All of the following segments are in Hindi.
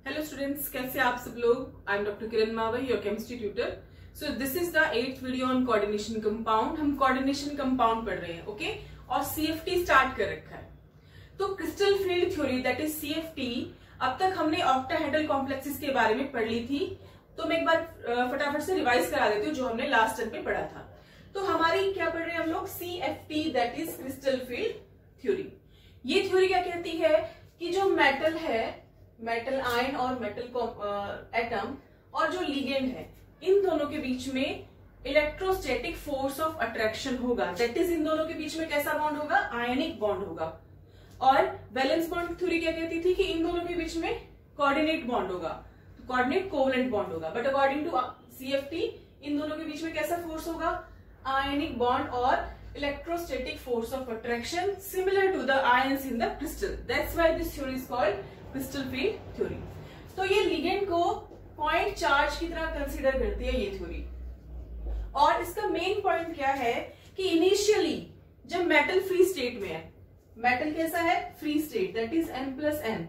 हेलो स्टूडेंट्स, कैसे आप सब लोग। I am doctor Kiran Mawar, your chemistry tutor. So this is the 8th video on coordination compound. हम कोऑर्डिनेशन कंपाउंड पढ़ रहे हैं, ओके। और सीएफटी स्टार्ट कर रखा है। तो crystal field theory that is CFT, अब तक हमने ऑक्टाहेड्रल कॉम्प्लेक्सेस के बारे में पढ़ ली थी। तो मैं एक बार फटाफट से रिवाइज करा देती हूँ जो हमने लास्ट टर्म में पढ़ा था। तो हमारी क्या पढ़ रहे हैं हम लोग, CFT that is crystal field theory. ये थ्योरी क्या कहती है कि जो मेटल है, मेटल आयन और मेटल एटम और जो लिगेंड है, इन दोनों के बीच में इलेक्ट्रोस्टैटिक फोर्स ऑफ अट्रैक्शन होगा। दैट इज इन दोनों के बीच में कैसा बॉन्ड होगा, आयनिक बॉन्ड होगा। और वैलेंस बॉन्ड थ्योरी क्या कहती थी कि इन दोनों के बीच में कोऑर्डिनेट बॉन्ड होगा, तो कोऑर्डिनेट कोवलेंट बॉन्ड होगा। बट अकॉर्डिंग टू सीएफटी इन दोनों के बीच में कैसा फोर्स होगा, आयनिक बॉन्ड और electrostatic force of attraction similar to the ions in the crystal. That's why this theory is called crystal field theory. तो ये लिगेंड को पॉइंट चार्ज की तरह कंसीडर करती है ये थ्योरी। और इसका मेन पॉइंट क्या है कि इनिशियली जब मेटल फ्री स्टेट में है, मेटल कैसा है, free state, that is n+n,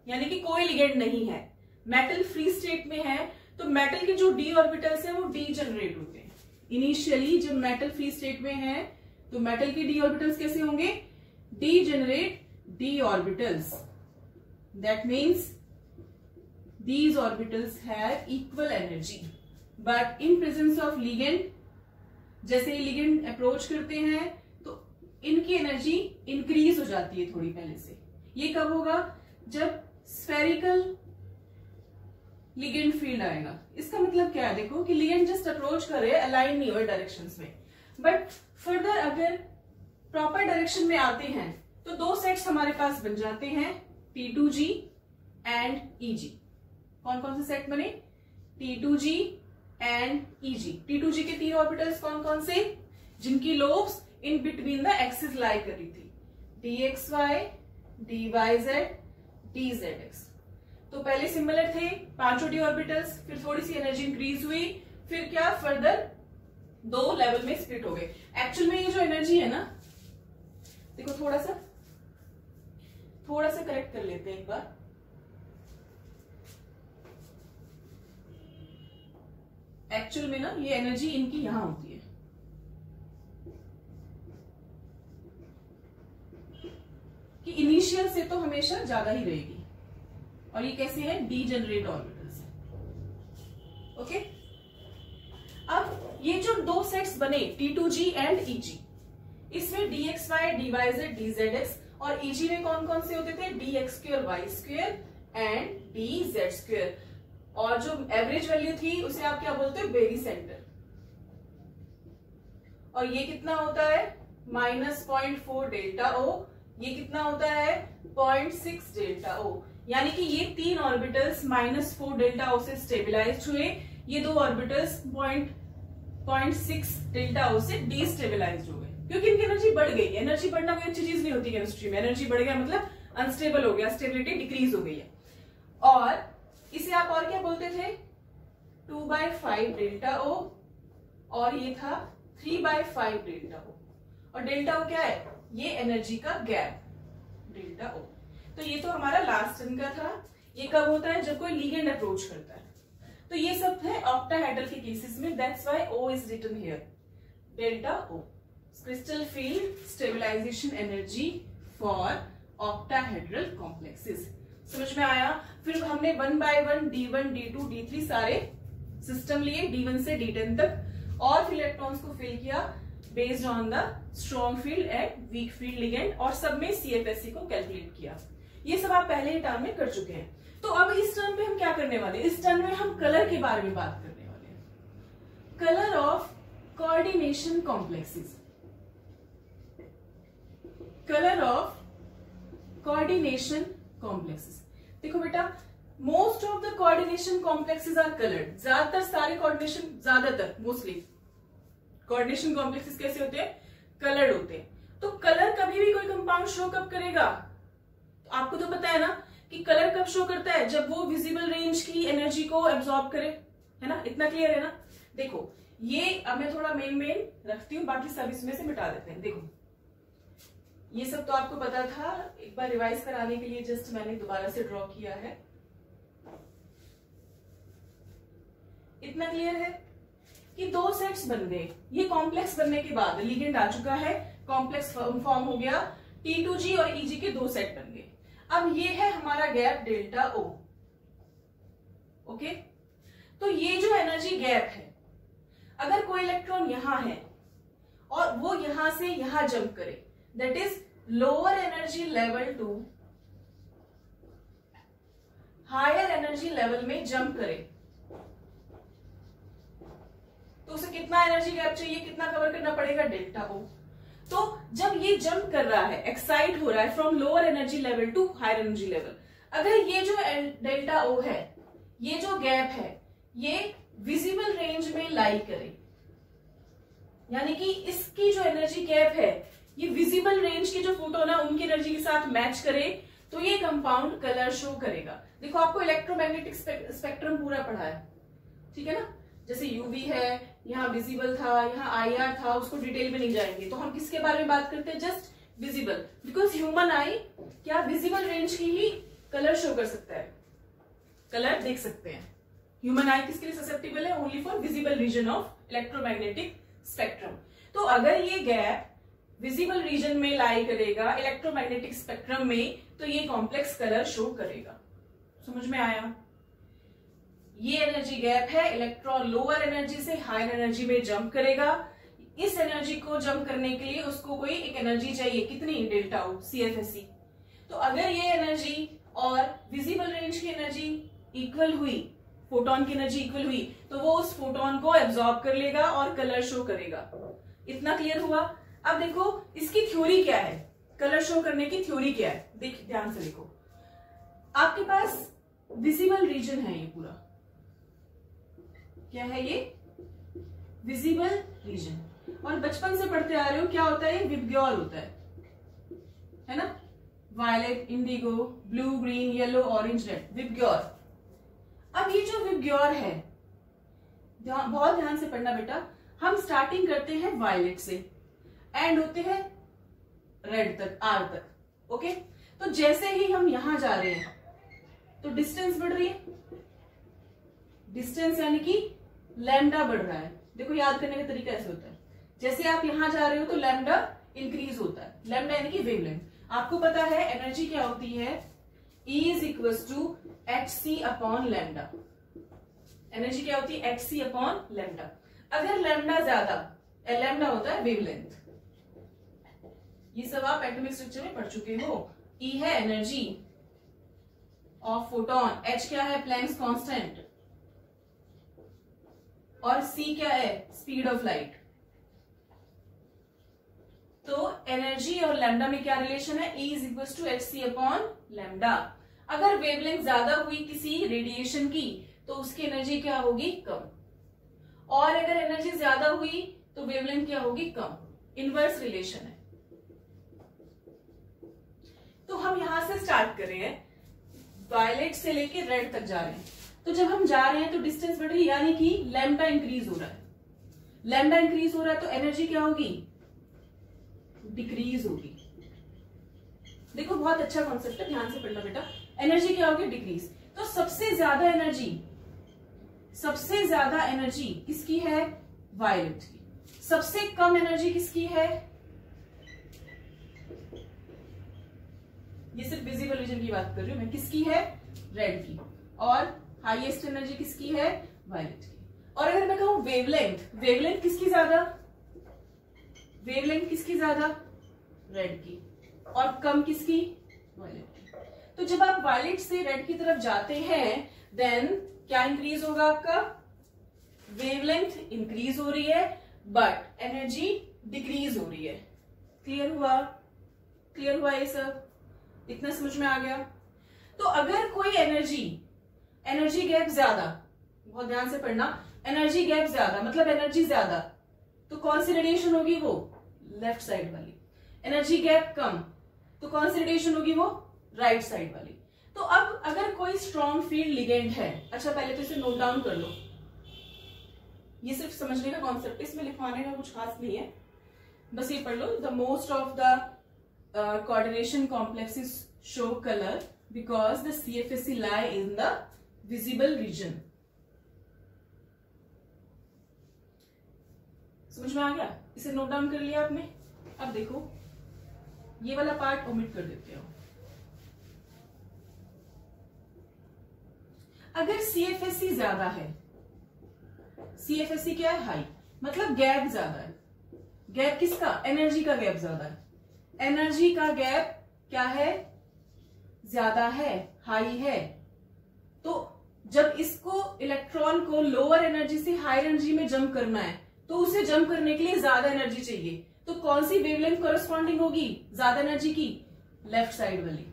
यानी कि कोई लिगेंड नहीं है, मेटल फ्री स्टेट में है, तो मेटल के जो डी ऑर्बिटल्स है वो डीजेनरेट होते हैं। इनिशियली जब मेटल फ्री स्टेट में है तो मेटल के डी ऑर्बिटल्स कैसे होंगे, degenerate D orbitals. That means these orbitals have equal energy, but in presence of ligand, जैसे लिगेंड अप्रोच करते हैं तो इनकी एनर्जी इंक्रीज हो जाती है थोड़ी पहले से। ये कब होगा, जब स्फेरिकल लिगेंड फील्ड आएगा। इसका मतलब क्या है, देखो कि लिगेंड जस्ट अप्रोच कर रहे हैं, अलाइन नहीं हुए डायरेक्शंस में, बट फर्दर अगर प्रॉपर डायरेक्शन में आते हैं तो दो सेट्स हमारे पास बन जाते हैं, T2G एंड EG। कौन कौन से सेट बने, T2G एंड EG। T2G के तीन ऑर्बिटल्स कौन कौन से, जिनकी lobes in between the axis lie कर रही थी, DXY, DYZ, DZX। तो पहले सिमिलर थे पांचों डी ऑर्बिटल्स, फिर थोड़ी सी एनर्जी इंक्रीज हुई, फिर क्या फर्दर दो लेवल में स्प्लिट हो गए। एक्चुअल में ये जो एनर्जी है ना, देखो थोड़ा सा करेक्ट कर लेते हैं एक बार। एक्चुअल में ना ये एनर्जी इनकी यहां होती है, कि इनिशियल से तो हमेशा ज्यादा ही रहेगी, और ये कैसे है, डीजेनरेट ऑर्बिटल्स है, ओके। अब ये जो दो सेट्स बने T2G एंड EG, इसमें DXY, DYZ, DZX, और EG में कौन कौन से होते थे, DX2, Y2 एंड DZ2। और जो एवरेज वैल्यू थी उसे आप क्या बोलते हो, बेरी सेंटर। और ये कितना होता है, -0.4 डेल्टा O, ये कितना होता है 0.6 डेल्टा O। यानी कि ये तीन ऑर्बिटल्स -4 डेल्टा O से स्टेबिलाइज हुए, ये दो ऑर्बिटल्स 0.6 डेल्टा O से डीस्टेबिलाइज हो गए, क्योंकि इनकी एनर्जी बढ़ गई। एनर्जी बढ़ना कोई अच्छी चीज नहीं होती केमिस्ट्री में। एनर्जी बढ़ गया मतलब अनस्टेबल हो गया, स्टेबिलिटी डिक्रीज हो गई है। और इसे आप और क्या बोलते थे, 2/5 डेल्टा O, और ये था 3/5 डेल्टा O। और डेल्टा O क्या है, ये एनर्जी का गैप, डेल्टा O। तो ये तो हमारा लास्ट टर्म का था। ये कब होता है, जब कोई लिगेंड अप्रोच करता है। तो ये सब है ऑक्टाहेड्रल के केसेस में, that's why O is written here, delta O, crystal field stabilisation energy for octahedral complexes. समझ में आया। फिर हमने 1 by 1 D1, D2, D3 सारे सिस्टम लिए, D1 से D10 तक, और फिर इलेक्ट्रॉन्स को फिल किया based on the strong field and weak field ligand, और सब में CFSE को कैलकुलेट किया। ये सब आप पहले ही टर्म में कर चुके हैं। तो अब इस टर्म पे हम क्या करने वाले, इस टर्म में हम कलर के बारे में बात करने वाले हैं, colour of coordination complexes. Colour of coordination complexes. देखो बेटा, most of the coordination complexes are coloured. ज्यादातर सारे कोऑर्डिनेशन, ज्यादातर मोस्टली कोऑर्डिनेशन कॉम्प्लेक्सेस कैसे होते हैं, कलर्ड होते हैं। तो कलर कभी भी कोई कंपाउंड शो कब करेगा, तो आपको तो पता है ना कि कलर कब शो करता है, जब वो विजिबल रेंज की एनर्जी को एब्सॉर्ब करे, है ना। इतना क्लियर है ना। देखो ये अब मैं थोड़ा मेन रखती हूँ, बाकी सब इसमें से मिटा देते हैं। देखो ये सब तो आपको पता था, एक बार रिवाइज कराने के लिए जस्ट मैंने दोबारा से ड्रॉ किया है। इतना क्लियर है कि दो सेट्स बन गए। ये कॉम्प्लेक्स बनने के बाद लिगेंड आ चुका है, कॉम्प्लेक्स फॉर्म हो गया, T2G और EG के दो सेट बन गए। अब ये है हमारा गैप डेल्टा O। ओके, तो ये जो एनर्जी गैप है, अगर कोई इलेक्ट्रॉन यहां है और वो यहां से यहां जंप करे, that is lower energy level to higher energy level में जंप करे, तो उसे कितना एनर्जी गैप चाहिए, कितना कवर करना पड़ेगा, डेल्टा O। तो जब ये जंप कर रहा है, एक्साइट हो रहा है from lower energy level to higher energy level, अगर ये जो डेल्टा O है, ये जो गैप है, ये विजिबल रेंज में लाई करे, यानी कि इसकी जो एनर्जी गैप है ये विजिबल रेंज के जो फोटोन है उनकी एनर्जी के साथ मैच करे, तो ये कंपाउंड कलर शो करेगा। देखो आपको इलेक्ट्रोमैग्नेटिक स्पेक्ट्रम पूरा पढ़ा है, ठीक है ना, जैसे यूवी है, यहाँ विजिबल था, यहाँ IR था, उसको डिटेल में नहीं जाएंगे। तो हम किसके बारे में बात करते हैं, जस्ट विजिबल, बिकॉज ह्यूमन आई क्या विजिबल रेंज की ही कलर शो कर सकता है, कलर देख सकते हैं। ह्यूमन आई किसके लिए ससेप्टेबल है, only for visible region of electromagnetic spectrum. तो अगर ये गैप विजिबल रीजन में लाई करेगा इलेक्ट्रोमैग्नेटिक स्पेक्ट्रम में, तो ये कॉम्प्लेक्स कलर शो करेगा। समझ में आया? ये एनर्जी गैप है, इलेक्ट्रॉन लोअर एनर्जी से हायर एनर्जी में जंप करेगा। इस एनर्जी को जंप करने के लिए उसको कोई एक एनर्जी चाहिए, कितनी, डेल्टा O, CFSE। तो अगर ये एनर्जी और विजिबल रेंज की एनर्जी इक्वल हुई, फोटोन की एनर्जी इक्वल हुई, तो वो उस फोटोन को एब्सॉर्ब कर लेगा और कलर शो करेगा। इतना क्लियर हुआ? अब देखो इसकी थ्योरी क्या है, कलर शो करने की थ्योरी क्या है, देख ध्यान से देखो। आपके पास विजिबल रीजन है, ये पूरा क्या है, ये विजिबल रीजन, और बचपन से पढ़ते आ रहे हो क्या होता है, विबग्योर होता है ना, violet, indigo, blue, green, yellow, orange, red, VIBGYOR. अब ये जो विबग्योर है, बहुत ध्यान से पढ़ना बेटा, हम स्टार्टिंग करते हैं वायलेट से, एंड होते हैं रेड तक, R तक। ओके, तो जैसे ही हम यहां जा रहे हैं तो डिस्टेंस बढ़ रही है, डिस्टेंस यानी कि लैम्डा बढ़ रहा है। देखो याद करने का तरीका ऐसे होता है, जैसे आप यहां जा रहे हो तो लैम्डा इंक्रीज होता है, लैम्डा यानी कि वेवलेंथ। आपको पता है एनर्जी क्या होती है, E is equal to hc upon lambda. Energy क्या होती है, hc अपॉन लैम्डा। अगर लैम्डा ज्यादा, लैम्डा होता है वेवलेंथ, ये सब आप एटॉमिक स्ट्रक्चर में पढ़ चुके हो। E है एनर्जी ऑफ फोटोन, H क्या है, प्लैंक्स कांस्टेंट, और C क्या है, स्पीड ऑफ लाइट। तो एनर्जी और लैम्डा में क्या रिलेशन है, E is equal to hc upon lambda. अगर वेवलेंथ ज्यादा हुई किसी रेडिएशन की तो उसकी एनर्जी क्या होगी, कम, और अगर एनर्जी ज्यादा हुई तो वेवलेंथ क्या होगी, कम। इनवर्स रिलेशन है। तो हम यहां से स्टार्ट कर रहे हैं, वायलेट से लेके रेड तक जा रहे हैं। तो जब हम जा रहे हैं तो डिस्टेंस बढ़ रही है, यानी कि लैम्डा इंक्रीज हो रहा है। लैम्डा इंक्रीज हो रहा है तो एनर्जी क्या होगी, डिक्रीज होगी। देखो बहुत अच्छा कॉन्सेप्ट है, ध्यान से पढ़ना बेटा। एनर्जी क्या होगी, डिक्रीज। तो सबसे ज्यादा एनर्जी किसकी है, वायलेट की। सबसे कम एनर्जी किसकी है, ये सिर्फ विजिबल रीजन की बात कर रही हूं मैं, किसकी है, रेड की। और हाईएस्ट एनर्जी किसकी है, वायलेट की। और अगर मैं कहूं वेवलेंथ, वेवलेंथ किसकी ज्यादा, वेवलेंथ किसकी ज्यादा, रेड की, और कम किसकी, वायलेट की। तो जब आप वायलेट से रेड की तरफ जाते हैं देन क्या इंक्रीज होगा, आपका वेवलेंथ इंक्रीज हो रही है बट एनर्जी डिक्रीज हो रही है। क्लियर हुआ, क्लियर हुआ ये सब, इतना समझ में आ गया। तो अगर कोई एनर्जी गैप ज्यादा, बहुत ध्यान से पढ़ना, एनर्जी गैप ज्यादा मतलब एनर्जी ज्यादा, तो कौन सी रेडिएशन होगी, वो लेफ्ट साइड वाली। एनर्जी गैप कम तो कौन सी रेडिएशन होगी, वो राइट साइड वाली। तो अब अगर कोई स्ट्रॉन्ग फील्ड लिगेंड है, अच्छा पहले तो इसे नोट डाउन कर लो, ये सिर्फ समझने का कॉन्सेप्ट, इसमें लिखवाने का कुछ खास नहीं है, बस ये पढ़ लो। The most of the coordination complexes show color because the CFSE lie in the visible region. समझ में आ गया? इसे नोट डाउन कर लिया आपने? अब देखो ये वाला पार्ट ओमिट कर देते हो। अगर CFSE ज्यादा है, CFSE क्या है? हाई, मतलब गैप ज्यादा है। गैप किसका? एनर्जी का गैप ज्यादा है। एनर्जी का गैप क्या है? ज्यादा है, हाई है। तो जब इसको इलेक्ट्रॉन को लोअर एनर्जी से हायर एनर्जी में जंप करना है तो उसे जंप करने के लिए ज्यादा एनर्जी चाहिए। तो कौन सी वेवलेंथ कॉरेस्पॉन्डिंग होगी ज्यादा एनर्जी की? लेफ्ट साइड वाली।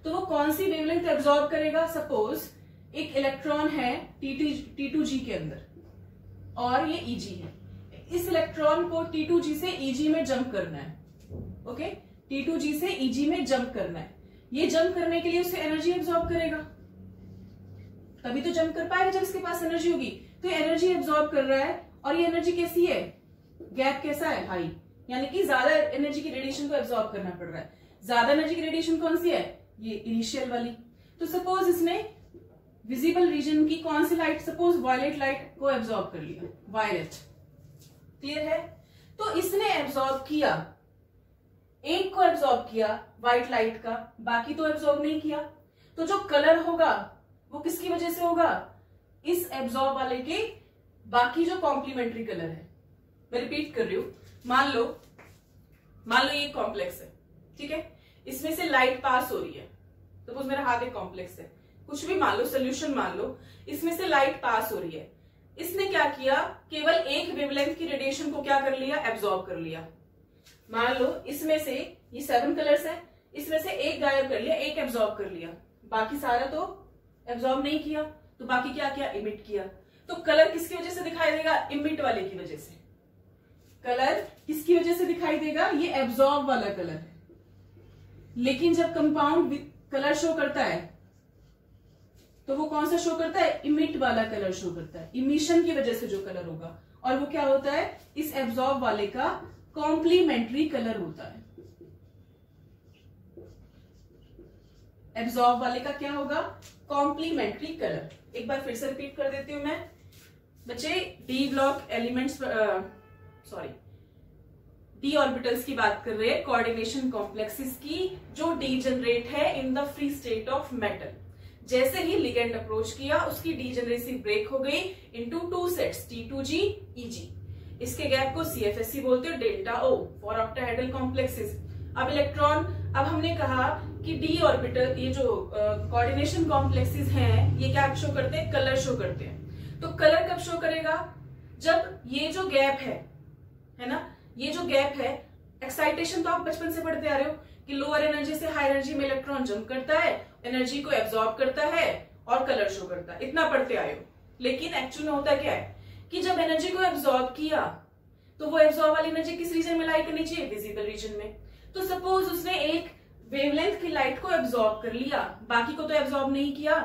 तो वो कौन सी वेवलेंथ एब्जॉर्ब करेगा? सपोज एक इलेक्ट्रॉन है T2G के अंदर और ये Eg है। इस इलेक्ट्रॉन को T2G से Eg में जंप करना है। ओके, T2G से Eg में जंप करना है। ये जंप करने के लिए उसे एनर्जी एब्जॉर्ब करेगा, तभी तो जंप कर पाएगा जब इसके पास एनर्जी होगी। तो ये एनर्जी एब्जॉर्ब कर रहा है और ये एनर्जी कैसी है? गैप कैसा है? हाई, यानी कि ज्यादा एनर्जी की रेडिएशन को एब्जॉर्ब करना पड़ रहा है। ज्यादा एनर्जी की रेडिएशन कौन सी है? ये इनिशियल वाली। तो सपोज इसने विजिबल रीजन की कौन सी लाइट, सपोज वायलेट लाइट को एब्जॉर्ब कर लिया, वायलेट। क्लियर है? तो इसने एब्जॉर्ब किया, एक को एब्जॉर्ब किया व्हाइट लाइट का, बाकी तो एब्जॉर्ब नहीं किया। तो जो कलर होगा वो किसकी वजह से होगा? इस एब्जॉर्ब वाले के बाकी जो कॉम्प्लीमेंट्री कलर है। मैं रिपीट कर रही हूं, मान लो ये कॉम्प्लेक्स है, ठीक है, इसमें से लाइट पास हो रही है। सपोज मेरा हाथ एक कॉम्प्लेक्स है, कुछ भी मान लो, सोल्यूशन मान लो, इसमें से लाइट पास हो रही है। इसने क्या किया? केवल एक वेवलेंथ की रेडिएशन को क्या कर लिया? एब्जॉर्ब कर लिया। मान लो इसमें से ये 7 कलर्स है, इसमें से एक गायब कर लिया, एक एब्जॉर्ब कर लिया, बाकी सारा तो एब्जॉर्ब नहीं किया। तो बाकी क्या किया? इमिट किया। तो कलर किसकी वजह से दिखाई देगा? इमिट वाले की वजह से। कलर किसकी वजह से दिखाई देगा? ये एब्जॉर्ब वाला कलर है। लेकिन जब कंपाउंड कलर शो करता है तो वो कौन सा शो करता है? इमिट वाला कलर शो करता है। इमिशन की वजह से जो कलर होगा, और वो क्या होता है? इस एब्जॉर्ब वाले का कॉम्प्लीमेंट्री कलर होता है। एब्जॉर्ब वाले का क्या होगा? Complementary colour. एक बार फिर से रिपीट कर देती हूं मैं बच्चे। D block elements, D orbitals की बात कर रहे हैं, कोऑर्डिनेशन कॉम्प्लेक्सेस की, जो डीजनरेट है in the free state of metal. जैसे ही लिगेंड अप्रोच किया उसकी डीजनरेसी ब्रेक हो गई इनटू 2 सेट्स, T2G, Eg। इसके गैप को CFSE बोलते हो, delta O for octahedral complexes. अब इलेक्ट्रॉन, अब हमने कहा कि डी ऑर्बिटल, ये जो कोऑर्डिनेशन कॉम्प्लेक्सेस हैं, ये क्या शो करते हैं? कलर शो करते हैं। तो कलर कब शो करेगा? जब ये जो गैप है ना, ये जो गैप है, एक्साइटेशन तो आप बचपन से पढ़ते आ रहे हो कि लोअर एनर्जी से हाई एनर्जी में इलेक्ट्रॉन जंप करता है, एनर्जी को एब्जॉर्ब करता है और कलर शो करता है। इतना पढ़ते आए हो। लेकिन एक्चुअल में होता क्या है कि जब एनर्जी को एब्जॉर्ब किया तो वो एब्जॉर्ब वाली एनर्जी किस रीजन में लाई करनी चाहिए? विजिबल रीजन में। तो सपोज उसने एक वेवलेंथ की लाइट को एब्जॉर्ब कर लिया, बाकी को तो एब्जॉर्ब नहीं किया,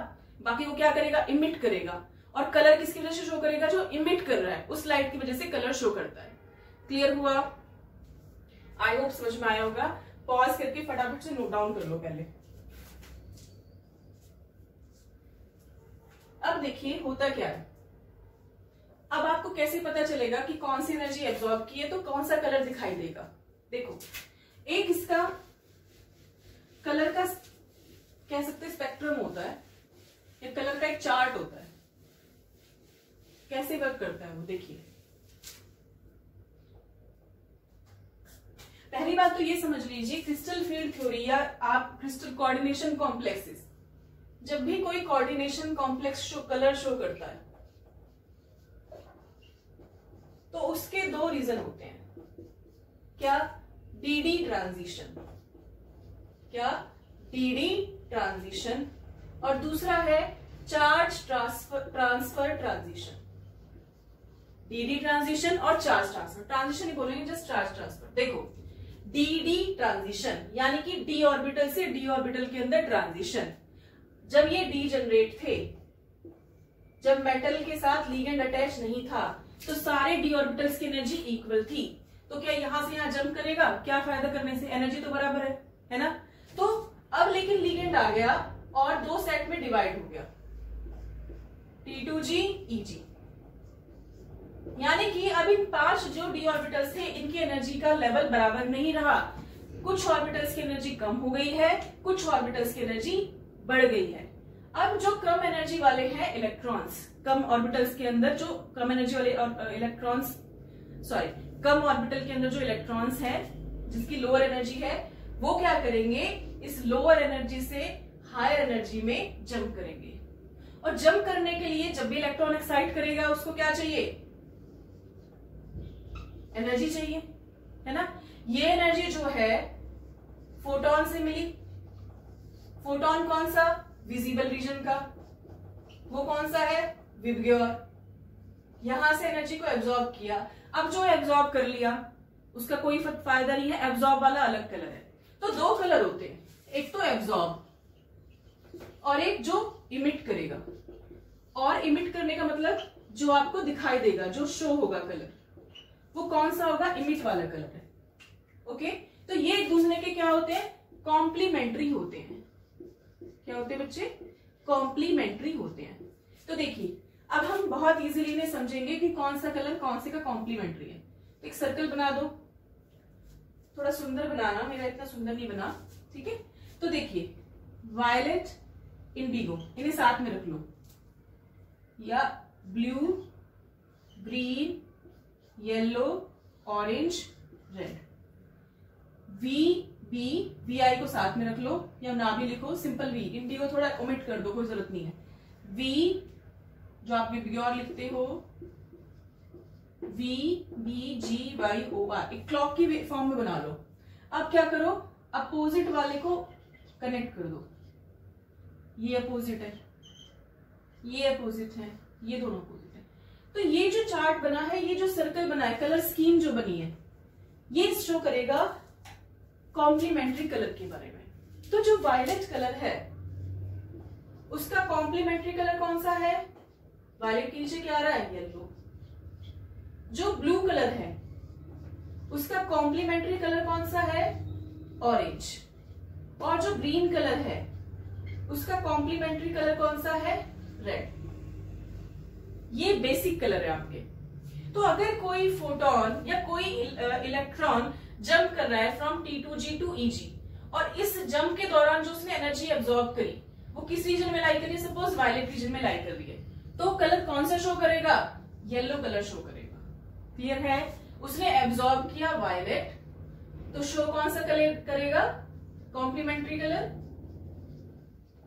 बाकी को क्या करेगा? इमिट करेगा। और कलर किसकी वजह से शो करेगा? जो इमिट कर रहा है उस लाइट की वजह से कलर शो करता है। क्लियर हुआ? आई होप समझ में आया होगा। पॉज करके फटाफट से नोट डाउन कर लो पहले। अब देखिए होता क्या है। अब आपको कैसे पता चलेगा कि कौन सी एनर्जी एब्जॉर्ब की है तो कौन सा कलर दिखाई देगा? देखो, एक इसका कलर का कह सकते हैं स्पेक्ट्रम होता है, या कलर का एक चार्ट होता है। कैसे वर्क करता है वो देखिए। पहली बात तो ये समझ लीजिए, क्रिस्टल फील्ड थ्योरी या आप क्रिस्टल कोऑर्डिनेशन कॉम्प्लेक्सेस, जब भी कोई कोऑर्डिनेशन कॉम्प्लेक्स कलर शो करता है तो उसके 2 रीजन होते हैं। क्या? डीडी ट्रांजिशन, क्या? डीडी ट्रांजिशन, और दूसरा है charge transfer transition. DD transition और चार्ज ट्रांसफर, ट्रांजिशन ही बोलेंगे, जस्ट चार्ज ट्रांसफर। देखो, डीडी ट्रांजिशन यानी कि डी ऑर्बिटल से डी ऑर्बिटल के अंदर ट्रांजिशन। जब ये डी जनरेट थे, जब मेटल के साथ लिगेंड अटैच नहीं था, तो सारे डी ऑर्बिटल्स की एनर्जी इक्वल थी। तो क्या यहां से यहां जंप करेगा? क्या फायदा करने से? एनर्जी तो बराबर है ना। तो अब लेकिन लिगेंड आ गया और 2 सेट में डिवाइड हो गया, T2G, Eg। यानी कि अब इन 5 जो d ऑर्बिटल्स थे इनकी एनर्जी का लेवल बराबर नहीं रहा। कुछ ऑर्बिटल्स की एनर्जी कम हो गई है, कुछ ऑर्बिटल्स की एनर्जी बढ़ गई है। अब जो कम एनर्जी वाले हैं इलेक्ट्रॉन्स, कम ऑर्बिटल्स के अंदर जो कम एनर्जी वाले इलेक्ट्रॉन्स, कम ऑर्बिटल के अंदर जो इलेक्ट्रॉन्स हैं जिसकी लोअर एनर्जी है, वो क्या करेंगे, इस लोअर एनर्जी से हायर एनर्जी में जंप करेंगे। और जंप करने के लिए जब भी इलेक्ट्रॉन एक्साइट करेगा उसको क्या चाहिए, एनर्जी चाहिए, है ना। ये एनर्जी जो है फोटोन से मिली। फोटोन कौन सा, विजिबल रीजन का, वो कौन सा है, विबग्योर। यहां से एनर्जी को एब्जॉर्ब किया। अब जो एब्जॉर्ब कर लिया उसका कोई फायदा नहीं है, एब्जॉर्ब वाला अलग कलर है। तो 2 कलर होते हैं, एक तो एब्जॉर्ब और एक जो इमिट करेगा। और इमिट करने का मतलब जो आपको दिखाई देगा, जो शो होगा कलर, वो कौन सा होगा, इमिट वाला कलर है। ओके, तो ये एक दूसरे के क्या होते हैं, कॉम्प्लीमेंट्री होते हैं। क्या होते हैं बच्चे, कॉम्प्लीमेंट्री होते हैं। तो देखिए अब हम बहुत इजीली इन्हें समझेंगे कि कौन सा कलर कौन से का कॉम्प्लीमेंट्री है। तो एक सर्कल बना दो, थोड़ा सुंदर बनाना, मेरा इतना सुंदर नहीं बना, ठीक है। तो देखिए वायलेट, इंडिगो, इन्हें साथ में रख लो, या blue, green, yellow, orange, red. V I को साथ में रख लो या ना भी लिखो, सिंपल वी। इंडिगो थोड़ा ओमिट कर दो, कोई जरूरत नहीं है। वी जो आप विबग्योर लिखते हो, VBGYOR, एक क्लॉक की फॉर्म में बना लो। अब क्या करो, अपोजिट वाले को कनेक्ट कर दो। ये अपोजिट है, ये अपोजिट है, ये दोनों अपोजिट है। तो ये जो चार्ट बना है, ये जो सर्कल बना है, कलर स्कीम जो बनी है, ये शो करेगा कॉम्प्लीमेंट्री कलर के बारे में। तो जो वायलेट कलर है उसका कॉम्प्लीमेंट्री कलर कौन सा है, वायलेट के नीचे क्या आ रहा है, येलो। जो ब्लू कलर है उसका कॉम्प्लीमेंट्री कलर कौन सा है, ऑरेंज। और जो ग्रीन कलर है उसका कॉम्प्लीमेंट्री कलर कौन सा है, रेड। ये बेसिक कलर है आपके। तो अगर कोई फोटोन या कोई इलेक्ट्रॉन जंप कर रहा है फ्रॉम T2G टू EG, और इस जंप के दौरान जो उसने एनर्जी एब्जॉर्ब करी वो किस रीजन में लाई करी, सपोज वायलेट रीजन में लाई कर रही है, तो कलर कौन सा शो करेगा, येलो कलर शो करेगा। क्लियर है, उसने एब्जॉर्ब किया वायलेट, तो शो कौन सा कलर करेगा, कॉम्प्लीमेंट्री कलर।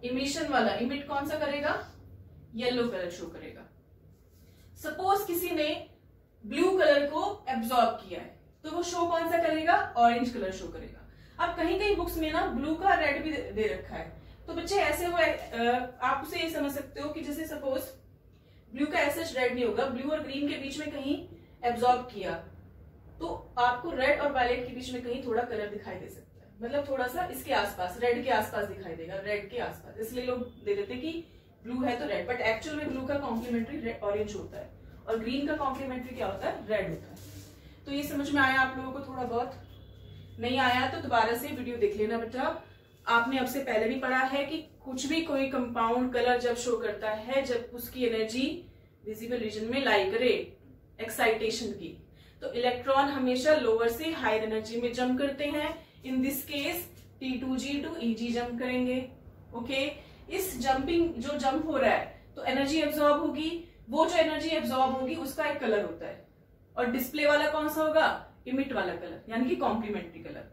इमिशन वाला, इमिट कौन सा करेगा, येलो कलर शो करेगा। सपोज किसी ने ब्लू कलर को एब्जॉर्ब किया है, तो वो शो कौन सा करेगा, ऑरेंज कलर शो करेगा। अब कहीं कहीं बुक्स में ना ब्लू का रेड भी दे रखा है, तो बच्चे ऐसे वो आप उसे ये समझ सकते हो कि जैसे सपोज ब्लू का ऐसा रेड नहीं होगा, ब्लू और ग्रीन के बीच में कहीं एब्जॉर्ब किया तो आपको रेड और वायलेट के बीच में कहीं थोड़ा कलर दिखाई दे सकता है, मतलब थोड़ा सा इसके आसपास, रेड के आसपास दिखाई देगा, रेड के आसपास। इसलिए लोग दे देते कि ब्लू है तो रेड, बट एक्चुअल में ब्लू का कॉम्प्लीमेंट्री ऑरेंज होता है और ग्रीन का कॉम्प्लीमेंट्री क्या होता है, रेड होता है। तो ये समझ में आया आप लोगों को, थोड़ा बहुत नहीं आया तो दोबारा से वीडियो देख लेना बेटा। आपने अब से पहले भी पढ़ा है कि कुछ भी कोई कंपाउंड कलर जब शो करता है, जब उसकी एनर्जी विजिबल रीजन में लाई करे एक्साइटेशन की, तो इलेक्ट्रॉन हमेशा लोअर से हायर एनर्जी में जंप करते हैं। In this case T2G to EG jump करेंगे। ओके, इस जंपिंग जो जंप हो रहा है तो एनर्जी एब्जॉर्ब होगी, वो जो एनर्जी एब्जॉर्ब होगी उसका एक कलर होता है, और डिस्प्ले वाला कौन सा होगा, इमिट वाला कलर, यानी कि कॉम्प्लीमेंट्री कलर।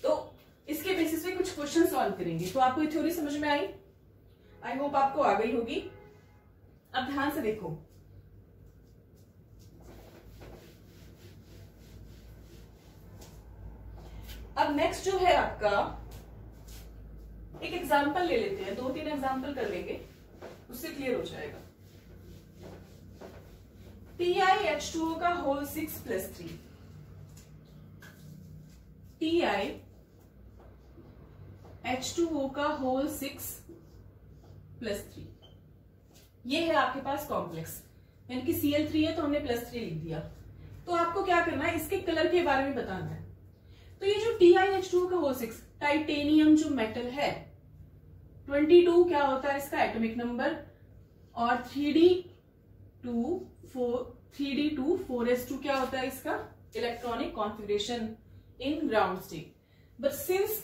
तो इसके बेसिस पे कुछ क्वेश्चन सॉल्व करेंगे। तो आपको थ्योरी समझ में आई, आई होप आपको आ गई होगी। अब ध्यान से देखो, अब नेक्स्ट जो है आपका, एक एग्जांपल ले लेते हैं, 2-3 एग्जांपल कर लेंगे, उससे क्लियर हो जाएगा। TiH2O का होल 6+3, TiH2O का होल 6+3, ये है आपके पास कॉम्प्लेक्स, यानी कि Cl3 है तो हमने +3 लिख दिया। तो आपको क्या करना है, इसके कलर के बारे में बताना है। तो ये जो TiH2O का होल 6, टाइटेनियम जो मेटल है, 22 क्या होता है इसका एटॉमिक नंबर, और 3D2 3d2 4s2 क्या होता है इसका electronic configuration in ground state. But since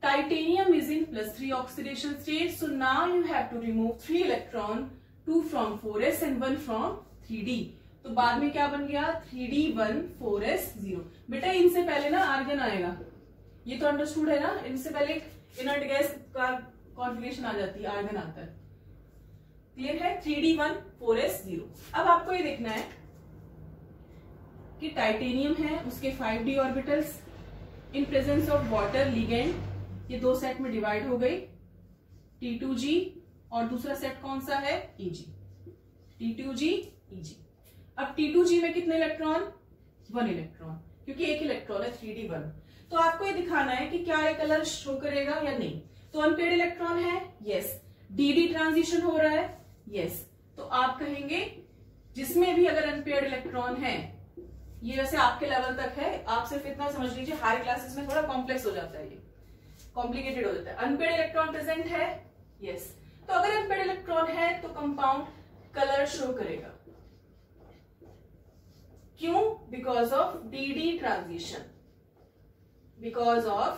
titanium is in +3 oxidation state, so now you have to remove 3 electron, 2 from 4s and 1 from 3d. तो बाद में क्या बन गया 3d1 4s 0. बेटा इनसे पहले ना आर्गन आएगा, ये तो अंडरस्टूड है ना. इनसे पहले इनर्ट गैस का कॉन्फिगरेशन आ जाती है, आर्गन आता है. क्लियर है. 3d1 4s 0. अब आपको ये देखना है कि टाइटेनियम है, उसके 5d orbitals in presence of water ligand, ये दो सेट में डिवाइड हो गई. T2G और दूसरा सेट कौन सा है EG. T2G EG. अब T2G में कितने इलेक्ट्रॉन 1 इलेक्ट्रॉन, क्योंकि एक इलेक्ट्रॉन है 3d1. तो आपको ये दिखाना है कि क्या ये कलर शो करेगा या नहीं. तो अनपेड इलेक्ट्रॉन है, यस. dd ट्रांजिशन हो रहा है, यस. तो आप कहेंगे जिसमें भी अगर अनपेड इलेक्ट्रॉन है, ये वैसे आपके लेवल तक है, आप सिर्फ इतना समझ लीजिए, हायर क्लासेस में थोड़ा कॉम्प्लेक्स हो जाता है, ये कॉम्प्लिकेटेड हो जाता है. अनपेड इलेक्ट्रॉन प्रेजेंट है, यस. तो अगर अनपेड इलेक्ट्रॉन है तो कंपाउंड कलर शो करेगा. क्यों? Because of dd transition. Because of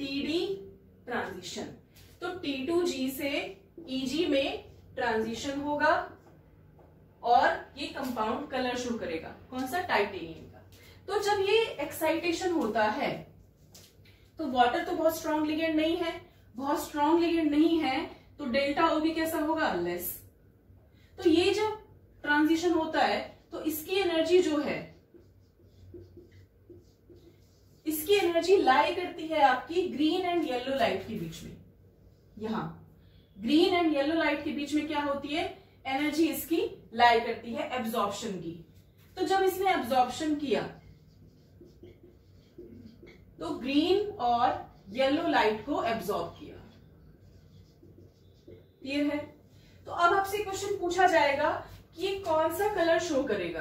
dd transition. तो T2G से EG में ट्रांजिशन होगा और ये कंपाउंड कलर शो करेगा. कौन सा? टाइटेनियम का. तो जब ये एक्साइटेशन होता है तो वाटर तो बहुत स्ट्रॉन्ग लिगेंड नहीं है, बहुत स्ट्रॉन्ग लिगेंड नहीं है, तो डेल्टा ओ भी कैसा होगा? लेस. तो ये जब ट्रांजिशन होता है तो इसकी एनर्जी जो है, इसकी एनर्जी लाई करती है आपकी ग्रीन एंड येलो लाइट के बीच में. यहां ग्रीन एंड येलो लाइट के बीच में क्या होती है? एनर्जी इसकी लाई करती है एब्जॉर्प्शन की. तो जब इसने एब्जॉर्प्शन किया तो ग्रीन और येलो लाइट को एब्जॉर्ब किया. क्लियर है. तो अब आपसे क्वेश्चन पूछा जाएगा कि ये कौन सा कलर शो करेगा.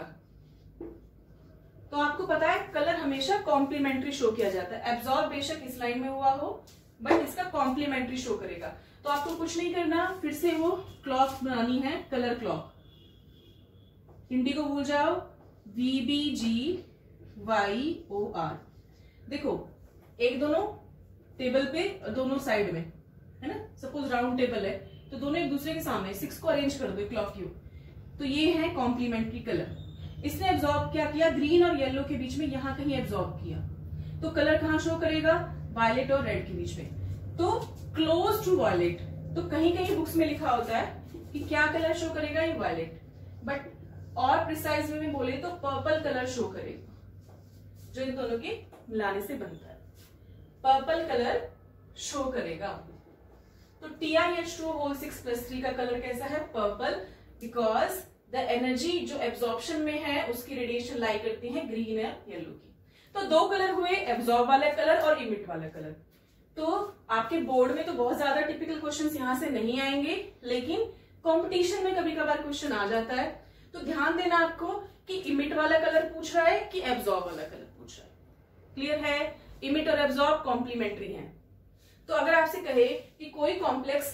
तो आपको पता है कलर हमेशा कॉम्प्लीमेंट्री शो किया जाता है. एब्जॉर्ब बेशक इस लाइन में हुआ हो, बट इसका कॉम्प्लीमेंट्री शो करेगा. तो आपको कुछ नहीं करना, फिर से वो क्लॉक बनानी है, कलर क्लॉक. हिंदी को भूल जाओ. VBGYOR. देखो एक दोनों टेबल पे, दोनों साइड में है ना. सपोज राउंड टेबल है तो दोनों एक दूसरे के सामने 6 को अरेंज कर दो क्लॉक क्यू. तो ये है कॉम्प्लीमेंट्री कलर. इसने एब्जॉर्ब क्या किया? ग्रीन और येलो के बीच में यहां कहीं एब्जॉर्ब किया. तो कलर कहां शो करेगा? वायलेट और रेड के बीच में. तो क्लोज टू वायलेट. तो कहीं कहीं बुक्स में लिखा होता है कि क्या कलर शो करेगा? ये वायलेट. बट और प्रिसाइज में बोले तो पर्पल कलर शो करेगा, जो इन दोनों के मिलाने से बनता है. पर्पल कलर शो करेगा. तो TiH2O6+3 का कलर कैसा है? पर्पल. बिकॉज द एनर्जी जो एब्जॉर्प्शन में है उसकी रेडिएशन लाई करती है ग्रीन और येलो की. तो दो कलर हुए, एब्जॉर्ब वाला कलर और इमिट वाला कलर. तो आपके बोर्ड में तो बहुत ज्यादा टिपिकल क्वेश्चंस यहां से नहीं आएंगे, लेकिन कंपटीशन में कभी कभार क्वेश्चन आ जाता है. तो ध्यान देना आपको कि इमिट वाला कलर पूछ रहा है कि एब्जॉर्ब वाला कलर पूछ रहा है. क्लियर है. इमिट और एब्जॉर्ब कॉम्प्लीमेंट्री हैं. तो अगर आपसे कहे कि कोई complex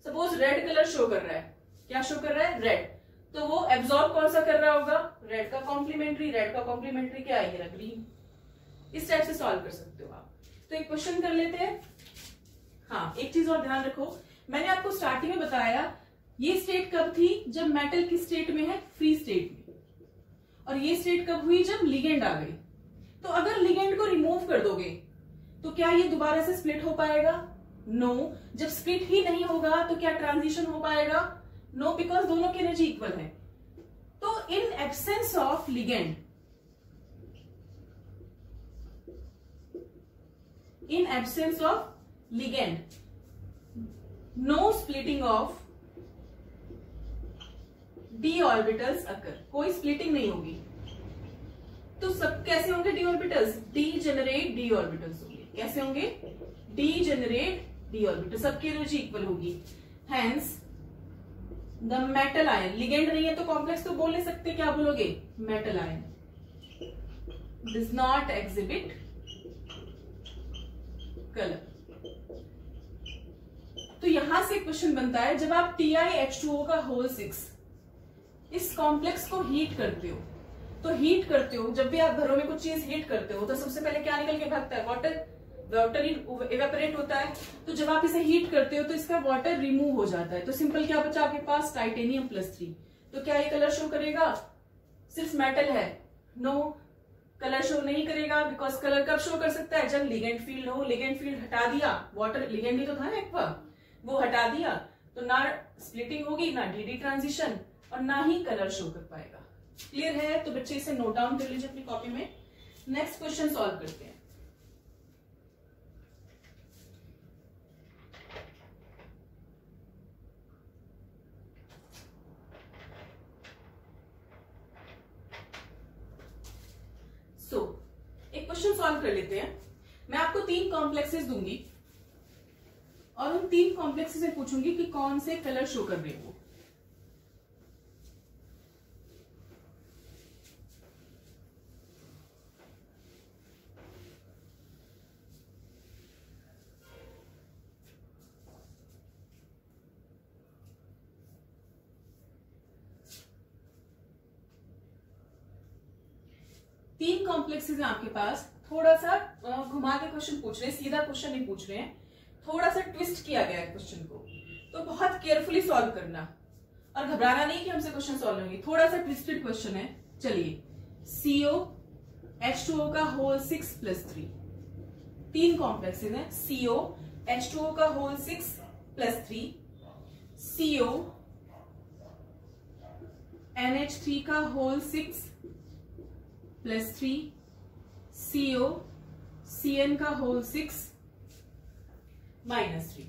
suppose red colour show कर रहा है, क्या शो कर रहा है? रेड. तो वो एब्जॉर्ब कौन सा कर रहा होगा? रेड का कॉम्प्लीमेंट्री. रेड का कॉम्प्लीमेंट्री क्या आएगा? ग्रीन. इस टाइप से सॉल्व कर सकते हो आप. तो एक क्वेश्चन कर लेते हैं. हाँ, एक चीज और ध्यान रखो, मैंने आपको स्टार्टिंग में बताया ये स्टेट कब थी? जब मेटल की स्टेट में है, फ्री स्टेट में. और ये स्टेट कब हुई? जब लिगेंड आ गई. तो अगर लिगेंड को रिमूव कर दोगे तो क्या ये दोबारा से स्प्लिट हो पाएगा? नो. जब स्प्लिट ही नहीं होगा तो क्या ट्रांजिशन हो पाएगा? नो, बिकॉज दोनों की एनर्जी इक्वल है. तो in absence of ligand, in absence of ligand, no splitting of d orbitals occur. कोई स्प्लिटिंग नहीं होगी. तो सब कैसे होंगे d orbitals? Degenerate d orbitals होंगे. कैसे होंगे? Degenerate d orbitals. सबकी एनर्जी इक्वल होगी. Hence the metal ion, ligand नहीं है तो कॉम्प्लेक्स तो बोल नहीं सकते, क्या बोलोगे? Metal ion does not exhibit colour. तो यहां से क्वेश्चन बनता है, जब आप TiH2O का होल 6 इस कॉम्प्लेक्स को हीट करते हो, तो हीट करते हो, जब भी आप घरों में कुछ चीज हीट करते हो तो सबसे पहले क्या निकल के भागता है? वाटर। वाटर इवेपोरेट होता है। तो जब आप इसे हीट करते हो तो इसका वाटर रिमूव हो जाता है। तो सिंपल क्या बचा आपके पास? टाइटेनियम +3। तो क्या ये कलर शो करेगा? सिर्फ मेटल है, नो, कलर शो नहीं करेगा। बिकॉज कलर कब शो कर सकता है? जब लिगेंड फील्ड हो। लिगेंड फील्ड हटा दिया, वाटर लिगेंड ही तो था ना एक्वा, वो हटा दिया तो ना स्प्लिटिंग होगी, ना डी ट्रांजिशन, और ना ही कलर शो कर पाएगा। क्लियर है? तो बच्चे इसे नोट डाउन कर लीजिए अपनी कॉपी में। नेक्स्ट क्वेश्चन सॉल्व करते हैं। एक क्वेश्चन सॉल्व कर लेते हैं। मैं आपको 3 कॉम्प्लेक्सेस दूंगी और उन 3 कॉम्प्लेक्सेस से पूछूंगी कि कौन से कलर शो कर रहे हो। तीन कॉम्प्लेक्सेस हैं आपके पास। थोड़ा सा घुमा के क्वेश्चन पूछ रहे हैं, सीधा क्वेश्चन नहीं पूछ रहे हैं, थोड़ा सा ट्विस्ट किया गया है क्वेश्चन को, तो बहुत केयरफुली सॉल्व करना और घबराना नहीं कि हमसे क्वेश्चन सॉल्व होंगे। थोड़ा सा ट्विस्टेड क्वेश्चन है। चलिए, CO H2O का होल 6 + 3, 3 कॉम्प्लेक्सेस हैं। CO H2O का होल 6 + 3, CO NH3 का होल 6 + 3, CO CN का होल 6 -3।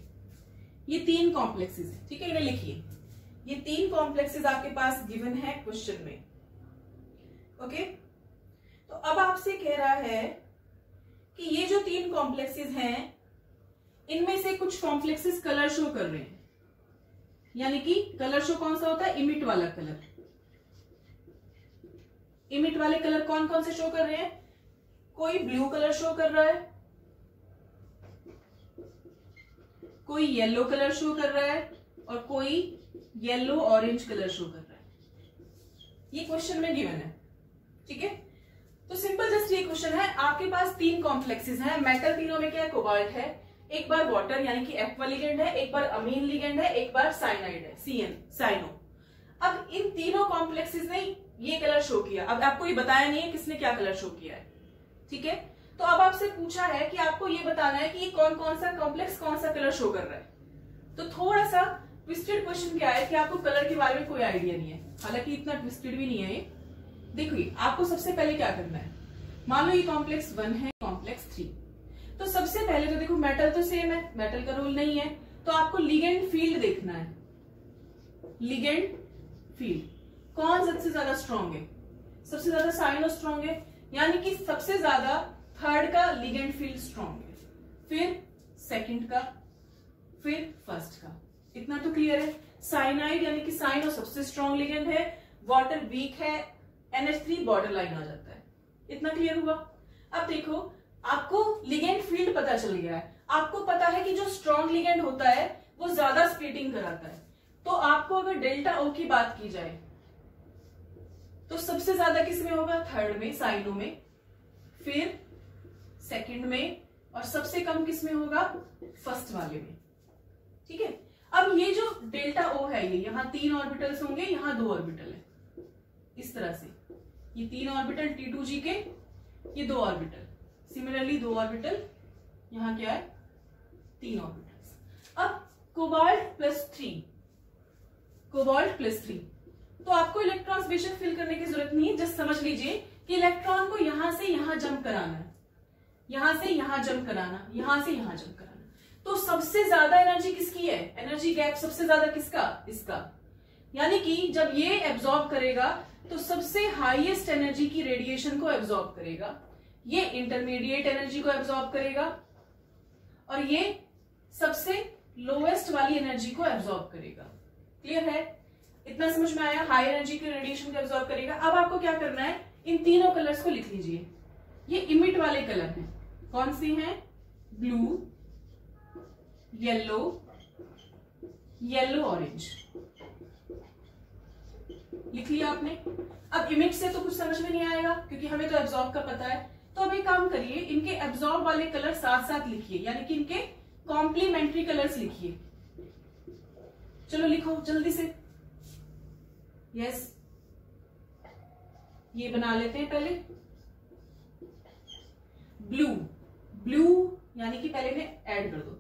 ये 3 कॉम्प्लेक्सेस है। ठीक है, इन्हें लिखिए। ये 3 कॉम्प्लेक्सेस आपके पास गिवन है क्वेश्चन में। ओके, तो अब आपसे कह रहा है कि ये जो 3 कॉम्प्लेक्सेस हैं, इनमें से कुछ कॉम्प्लेक्सेस कलर शो कर रहे हैं। यानी कि कलर शो कौन सा होता है? इमिट वाला कलर। इमिट वाले कलर कौन कौन से शो कर रहे हैं? कोई ब्लू कलर शो कर रहा है, कोई येलो कलर शो कर रहा है, और कोई येलो ऑरेंज कलर शो कर रहा है। ये क्वेश्चन में गिवन है। ठीक है, तो सिंपल जस्ट ये क्वेश्चन है। आपके पास 3 कॉम्प्लेक्सेस हैं। मेटल तीनों में क्या है? कोबाल्ट है, एक बार वाटर यानी कि एक्वा लिगेंड है, एक बार अमीन लिगेंड है, एक बार साइनाइड है, CN साइनो। अब इन तीनों कॉम्प्लेक्सेस ने ये कलर शो किया। अब आपको ये बताया नहीं है किसने क्या कलर शो किया है। ठीक है, तो अब आपसे पूछा है कि आपको ये बताना है कि ये कौन कौन सा कॉम्प्लेक्स कौन सा कलर शो कर रहा है। तो थोड़ा सा ट्विस्टेड क्वेश्चन क्या है कि आपको कलर के बारे में कोई आइडिया नहीं है। हालांकि इतना ट्विस्टेड भी नहीं है ये। देखिए, आपको सबसे पहले क्या करना है, मान लो ये कॉम्प्लेक्स 1 है, कॉम्प्लेक्स 3। तो सबसे पहले तो देखो मेटल तो सेम है, मेटल का रोल नहीं है, तो आपको लिगेंड फील्ड देखना है। लिगेंड फील्ड कौन सबसे ज्यादा स्ट्रॉन्ग है? सबसे ज्यादा साइनो स्ट्रॉन्ग है, यानी कि सबसे ज्यादा थर्ड का लिगेंड फील्ड स्ट्रॉन्ग है, फिर सेकंड का, फिर फर्स्ट का। इतना तो क्लियर है। साइनाइड यानी कि साइनो सबसे स्ट्रॉन्ग लिगेंड है, वाटर वीक है, NH3 बॉर्डर लाइन आ जाता है। इतना क्लियर हुआ। अब देखो, आपको लिगेंड फील्ड पता चल गया है। आपको पता है कि जो स्ट्रॉन्ग लिगेंड होता है वो ज्यादा स्प्लिटिंग कराता है। तो आपको अगर डेल्टा O की बात की जाए तो सबसे ज्यादा किस में होगा? थर्ड में, साइनो में, फिर सेकंड में, और सबसे कम किस में होगा? फर्स्ट वाले में। ठीक है, अब ये जो डेल्टा O है, ये यहां 3 ऑर्बिटल्स होंगे, यहां 2 ऑर्बिटल है। इस तरह से ये 3 ऑर्बिटल T2G के, ये 2 ऑर्बिटल, सिमिलरली 2 ऑर्बिटल, यहां क्या है? 3 ऑर्बिटल्स। अब कोबाल्ट +3, कोबाल्ट +3, तो आपको इलेक्ट्रॉन्स बेशक फिल करने की जरूरत नहीं है। जस्ट समझ लीजिए कि इलेक्ट्रॉन को यहां से यहां जंप कराना है, यहां से यहां जंप कराना, यहां से यहां जंप कराना। तो सबसे ज्यादा एनर्जी किसकी है? एनर्जी गैप सबसे ज्यादा किसका? इसका। यानी कि जब ये एब्जॉर्ब करेगा तो सबसे हाईएस्ट एनर्जी की रेडिएशन को एब्जॉर्ब करेगा, ये इंटरमीडिएट एनर्जी को एब्जॉर्ब करेगा, और ये सबसे लोएस्ट वाली एनर्जी को एब्जॉर्ब करेगा। क्लियर है? इतना समझ में आया? हाई एनर्जी की रेडिएशन को एब्जॉर्ब करेगा। अब आपको क्या करना है, इन तीनों कलर्स को लिख लीजिए। ये इमिट वाले कलर हैं। कौन से हैं? Blue, yellow, yellow orange. लिख लिया आपने। अब इमिट से तो कुछ समझ में नहीं आएगा क्योंकि हमें तो एब्जॉर्ब का पता है। तो अब एक काम करिए, इनके एब्जॉर्ब वाले कलर साथ साथ लिखिए, यानी कि इनके कॉम्प्लीमेंट्री कलर्स लिखिए। चलो लिखो जल्दी से। यस, ये बना लेते हैं पहले। ब्लू, ब्लू यानी कि पहले में ऐड कर दो।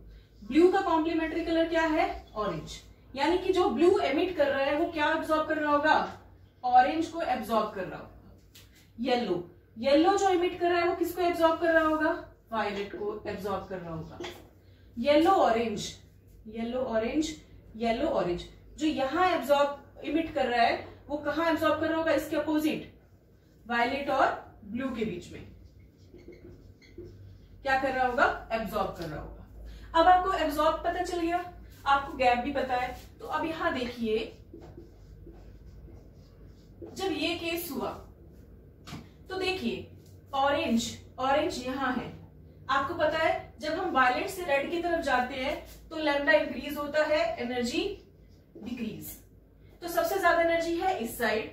ब्लू का कॉम्प्लीमेंट्री कलर क्या है? ऑरेंज। यानी कि जो ब्लू एमिट कर रहा है वो क्या एब्जॉर्ब कर रहा होगा? ऑरेंज को एब्जॉर्ब कर रहा होगा। येलो, येलो जो एमिट कर रहा है वो किसको एब्जॉर्ब कर रहा होगा? वायलेट को एब्जॉर्ब कर रहा होगा। Yellow orange, yellow orange, yellow orange जो यहां एब्जॉर्ब इमिट कर रहा है वो कहां एब्जॉर्ब कर रहा होगा? इसके अपोजिट, वायलेट और ब्लू के बीच में क्या कर रहा होगा? एब्जॉर्ब कर रहा होगा। अब आपको एब्जॉर्ब पता चल गया, आपको गैप भी पता है। तो अब यहां देखिए, जब ये केस हुआ तो देखिए ऑरेंज, ऑरेंज यहां है। आपको पता है जब हम वायलेट से रेड की तरफ जाते हैं तो लैम्डा इंक्रीज होता है, एनर्जी डिक्रीज। तो सबसे ज्यादा एनर्जी है इस साइड,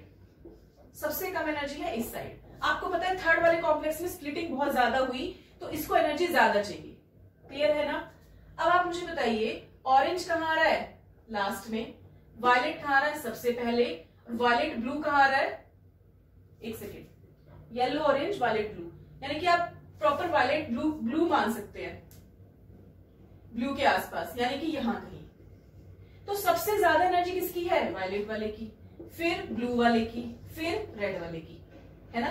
सबसे कम एनर्जी है इस साइड। आपको पता है थर्ड वाले कॉम्प्लेक्स में स्प्लिटिंग बहुत ज्यादा हुई तो इसको एनर्जी ज्यादा चाहिए। क्लियर है ना? अब आप मुझे बताइए ऑरेंज कहां आ रहा है? लास्ट में। वायलेट कहां आ रहा है? सबसे पहले। वायलेट ब्लू कहां आ रहा है? एक second, yellow orange violet blue, यानी कि आप प्रॉपर वायलेट ब्लू ब्लू मान सकते हैं, ब्लू के आसपास, यानी कि यहां कहीं। तो सबसे ज्यादा एनर्जी किसकी है? वायलेट वाले की, फिर ब्लू वाले की, फिर रेड वाले की, है ना?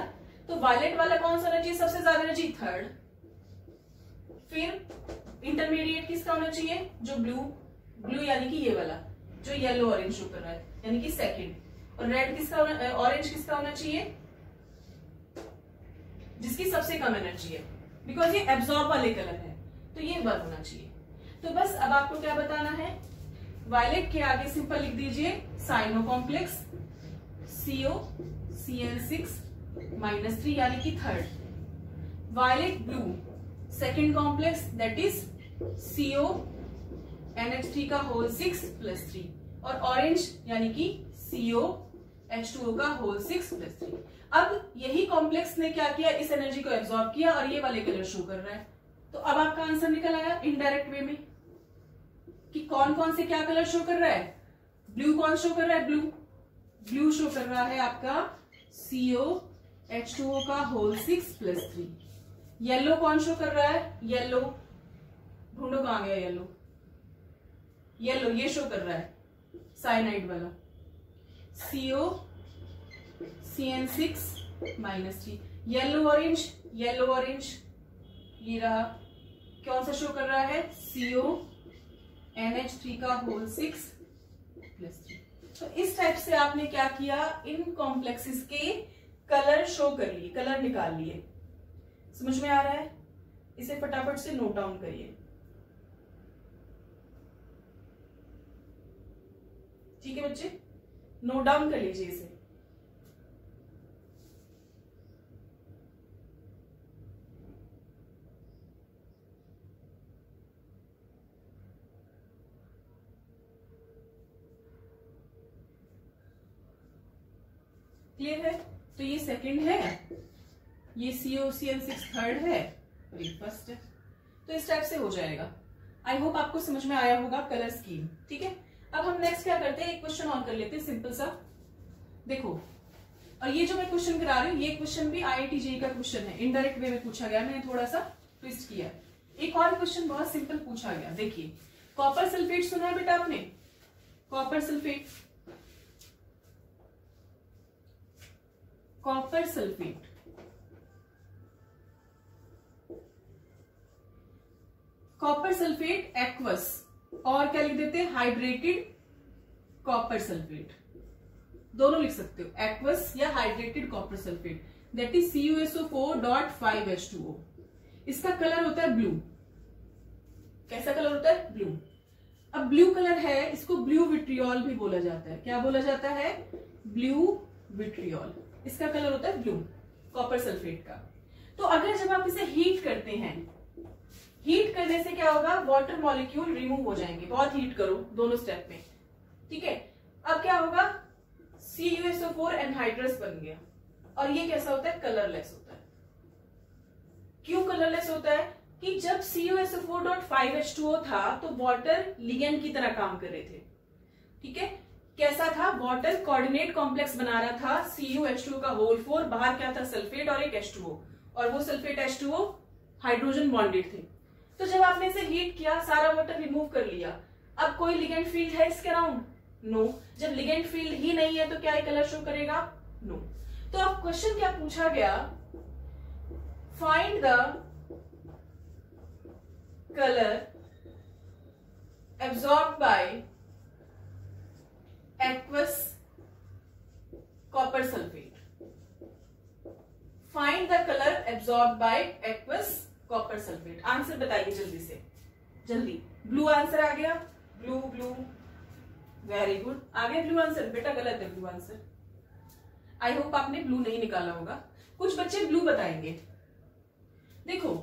तो वायलेट वाला कौन सा एनर्जी सबसे ज्यादा? Energy third. फिर इंटरमीडिएट किसका होना चाहिए? जो ब्लू, ब्लू यानी कि ये वाला जो येलो ऑरेंज शो कर रहा है, यानी कि सेकंड। और रेड किसका होना, ऑरेंज किसका होना चाहिए? जिसकी सबसे कम एनर्जी है, बिकॉज ये एब्जॉर्ब वाले कलर है, तो ये 1 होना चाहिए। तो बस अब आपको क्या बताना है? वायलेट के आगे सिंपल लिख दीजिए साइनो कॉम्प्लेक्स CO CN6-3 यानी कि third. Violet blue second complex that is CO NH3 का होल 6+3 और ऑरेंज यानी कि CO H2O का होल 6+3। अब यही कॉम्प्लेक्स ने क्या किया? इस एनर्जी को एब्जॉर्ब किया और ये वाले कलर शो कर रहा है। तो अब आपका आंसर निकल आया इनडायरेक्ट वे में कि कौन कौन से क्या कलर शो कर रहा है? ब्लू कौन शो कर रहा है? ब्लू, ब्लू शो कर रहा है आपका CO H2O का होल 6+3। येलो कौन शो कर रहा है? येलो, ढूंढो कहां गया येलो? येलो ये शो कर रहा है साइनाइड वाला CO CN6-3। Yellow orange, yellow orange ये रहा, कौन सा शो कर रहा है? CO NH3 का होल 6+3। तो इस टाइप से आपने क्या किया? इन कॉम्प्लेक्सेस के कलर शो कर लिए, कलर निकाल लिए। समझ में आ रहा है? इसे फटाफट से नोट डाउन करिए। ठीक है बच्चे, नोट डाउन कर लीजिए इसे। क्लियर है? तो ये सेकंड है, ये CO CN6 थर्ड है और ये फर्स्ट है। तो इस टाइप से हो जाएगा। आई होप आपको समझ में आया होगा कलर स्कीम। ठीक है, अब हम नेक्स्ट क्या करते हैं? एक क्वेश्चन और कर लेते हैं सिंपल सा। देखो, और ये जो मैं क्वेश्चन करा रही हूँ ये क्वेश्चन भी IIT JEE का क्वेश्चन है, इनडायरेक्ट वे में पूछा गया, मैंने थोड़ा सा ट्विस्ट किया। एक और क्वेश्चन बहुत सिंपल पूछा गया। देखिए, कॉपर सल्फेट सुना है बेटा आपने? Copper sulphate, copper sulphate, copper sulphate aqueous, और क्या लिख देते हैं? हाइड्रेटेड कॉपर सल्फेट, दोनों लिख सकते हो, एक्वस या hydrated copper sulphate, that is CuSO4.5H2O। इसका कलर होता है ब्लू। कैसा कलर होता है? ब्लू। अब ब्लू कलर है, इसको ब्लू विट्रियोल भी बोला जाता है। क्या बोला जाता है? Blue vitriol. इसका कलर होता है ब्लू, कॉपर सल्फेट का। तो अगर जब आप इसे हीट करते हैं, हीट करने से क्या होगा? वाटर मॉलिक्यूल रिमूव हो जाएंगे। बहुत हीट करो दोनों स्टेप में। ठीक है, अब क्या होगा? CuSO4 CuSO4 एनहाइड्रस बन गया, और ये कैसा होता है, कलरलेस होता है। क्यों कलरलेस होता है कि जब CuSO4.5H2O था तो वाटर लिगेंड की तरह काम कर रहे थे, ठीक है। कैसा था, वाटर कोऑर्डिनेट कॉम्प्लेक्स बना रहा था CuH2O का होल 4, बाहर क्या था, सल्फेट और एक H2O, और वो सल्फेट H2O हाइड्रोजन बॉन्डेड थे। तो जब आपने इसे हीट किया, सारा वाटर रिमूव कर लिया, अब कोई लिगेंड फील्ड है इसके अराउंड, नो। जब लिगेंड फील्ड ही नहीं है तो क्या ये कलर शो करेगा, नो। तो अब क्वेश्चन क्या पूछा गया, find the colour absorbed by aqueous copper sulfate, find the color absorbed by aqueous copper sulfate। Answer बताइए जल्दी से, जल्दी। ब्लू आंसर आ गया, ब्लू ब्लू, वेरी गुड, आ गया ब्लू आंसर। बेटा गलत है ब्लू आंसर, आई होप आपने ब्लू नहीं निकाला होगा। कुछ बच्चे ब्लू बताएंगे। देखो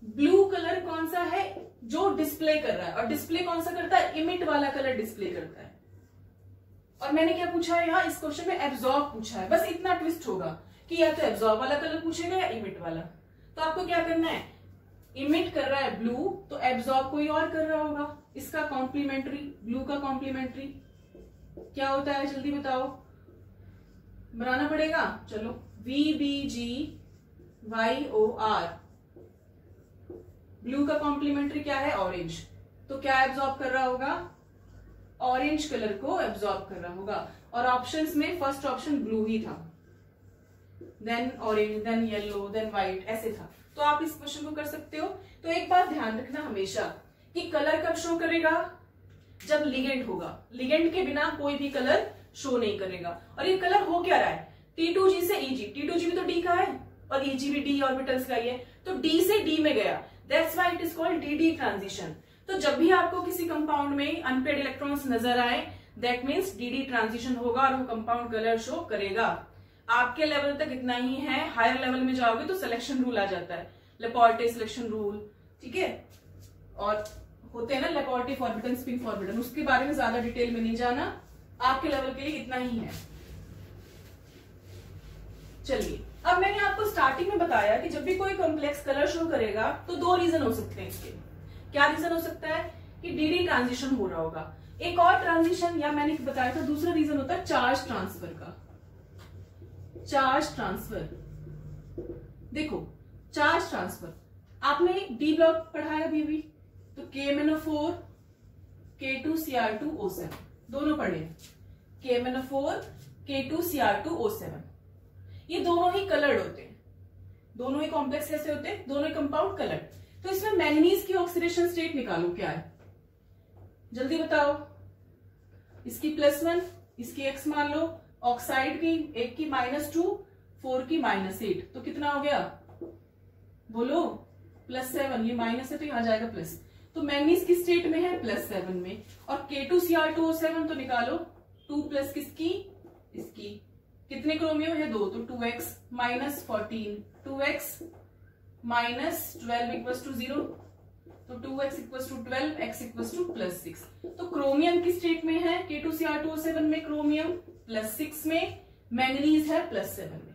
ब्लू कलर कौन सा है, जो डिस्प्ले कर रहा है, और डिस्प्ले कौन सा करता है, इमिट वाला कलर डिस्प्ले करता है। और मैंने क्या पूछा है यहाँ, इस क्वेश्चन में एब्जॉर्ब पूछा है, बस इतना ट्विस्ट होगा कि या तो एब्जॉर्ब वाला कलर पूछेगा या इमिट वाला। तो आपको क्या करना है, इमिट कर रहा है ब्लू, तो एब्जॉर्ब कोई और कर रहा होगा, इसका कॉम्प्लीमेंट्री, ब्लू का कॉम्प्लीमेंट्री क्या होता है, जल्दी बताओ, बनाना पड़ेगा। चलो, VBGYOR, ब्लू का कॉम्प्लीमेंट्री क्या है, ऑरेंज। तो क्या एब्जॉर्ब कर रहा होगा, ऑरेंज कलर को एब्जॉर्ब कर रहा होगा। और ऑप्शंस में फर्स्ट ऑप्शन ब्लू ही था, then orange, then yellow, then white, ऐसे था। तो आप इस क्वेश्चन को कर सकते हो। तो एक बात ध्यान रखना हमेशा कि कलर कब शो करेगा, जब लिगेंड होगा। लिगेंड के बिना कोई भी कलर शो नहीं करेगा। और ये कलर हो क्या रहा है, T2G से EG, T2G भी तो D का है और EG भी D ऑर्बिटल्स का ही है, तो D से D में गया, that's why it is called DD transition. तो जब भी आपको किसी कंपाउंड में अनपेड इलेक्ट्रॉन्स नजर आए, दैट मीन्स DD ट्रांजिशन होगा और वो कंपाउंड कलर शो करेगा। आपके लेवल तक इतना ही है, हायर लेवल में जाओगे तो सिलेक्शन रूल आ जाता है, लेपोर्टे सिलेक्शन रूल, ठीक है। और होते हैं ना लेपोर्टे फॉरबिडन, स्पिन फॉरबिडन, उसके बारे में ज्यादा डिटेल में नहीं जाना, आपके लेवल के लिए इतना ही है। चलिए, अब मैंने आपको स्टार्टिंग में बताया कि जब भी कोई कॉम्प्लेक्स कलर शो करेगा तो दो रीजन हो सकते हैं इसके। क्या रीजन हो सकता है कि DD ट्रांजिशन हो रहा होगा। एक और ट्रांजिशन, या मैंने बताया था दूसरा रीजन होता है चार्ज ट्रांसफर का। चार्ज ट्रांसफर, देखो चार्ज ट्रांसफर आपने D ब्लॉक पढ़ा है अभी, तो KMnO4 K2Cr2O7 दोनों पढ़े, KMnO4 K2Cr2O7, ये दोनों ही कलर्ड होते हैं, दोनों ही कॉम्प्लेक्स कैसे होते हैं, दोनों ही कंपाउंड कलर्ड। तो इसमें मैंगनीज की ऑक्सीडेशन स्टेट निकालो, क्या है जल्दी बताओ। इसकी +1, इसकी X मान लो, ऑक्साइड की एक की -2, 4 की -8, तो कितना हो गया बोलो, +7, ये माइनस है तो यहाँ जाएगा प्लस। तो मैंगनीज की स्टेट में है +7 में, और K2Cr2O7 तो निकालो, 2 किसकी, इसकी, कितने क्रोमियम है 2, तो 2x -14, 2x -12 = 0, तो 2x = 12, x = +6। तो क्रोमियम की स्टेट में है K2Cr2O7 में क्रोमियम, +6 में मैंगनीज है +7 में।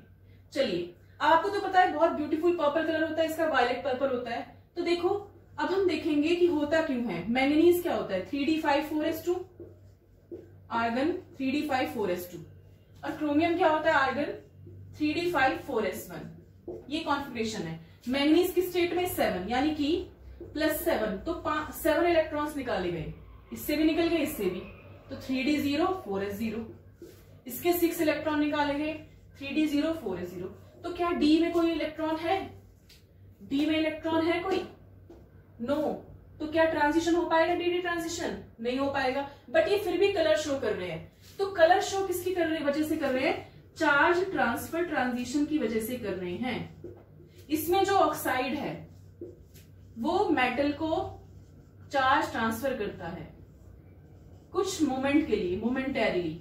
चलिए, आपको तो पता है बहुत ब्यूटीफुल पर्पल कलर होता है इसका, वायलेट पर्पल होता है। तो देखो अब हम देखेंगे कि होता क्यों है। मैंगनीज क्या होता है, 3d5,4s2, आर्गन 3d5,4s2, और क्रोमियम क्या होता है, आर्गन 3d5,4s1। ये कॉन्फिगरेशन है। मैंगनीज की स्टेट में 7, यानी कि +7, तो 7 इलेक्ट्रॉन्स निकाले गए, इससे भी निकल गए, इससे भी, तो 3d0 4s0। इसके 6 इलेक्ट्रॉन निकाले गए, 3d0 4s0। तो क्या D में कोई इलेक्ट्रॉन है, D में इलेक्ट्रॉन है कोई, नो। तो क्या ट्रांजिशन हो पाएगा, DD ट्रांजिशन नहीं हो पाएगा, बट ये फिर भी कलर शो कर रहे हैं। तो कलर शो किसकी वजह से कर रहे हैं, चार्ज ट्रांसफर ट्रांजिशन की वजह से कर रहे हैं। इसमें जो ऑक्साइड है वो मेटल को चार्ज ट्रांसफर करता है कुछ मोमेंट के लिए, मोमेंटरीली,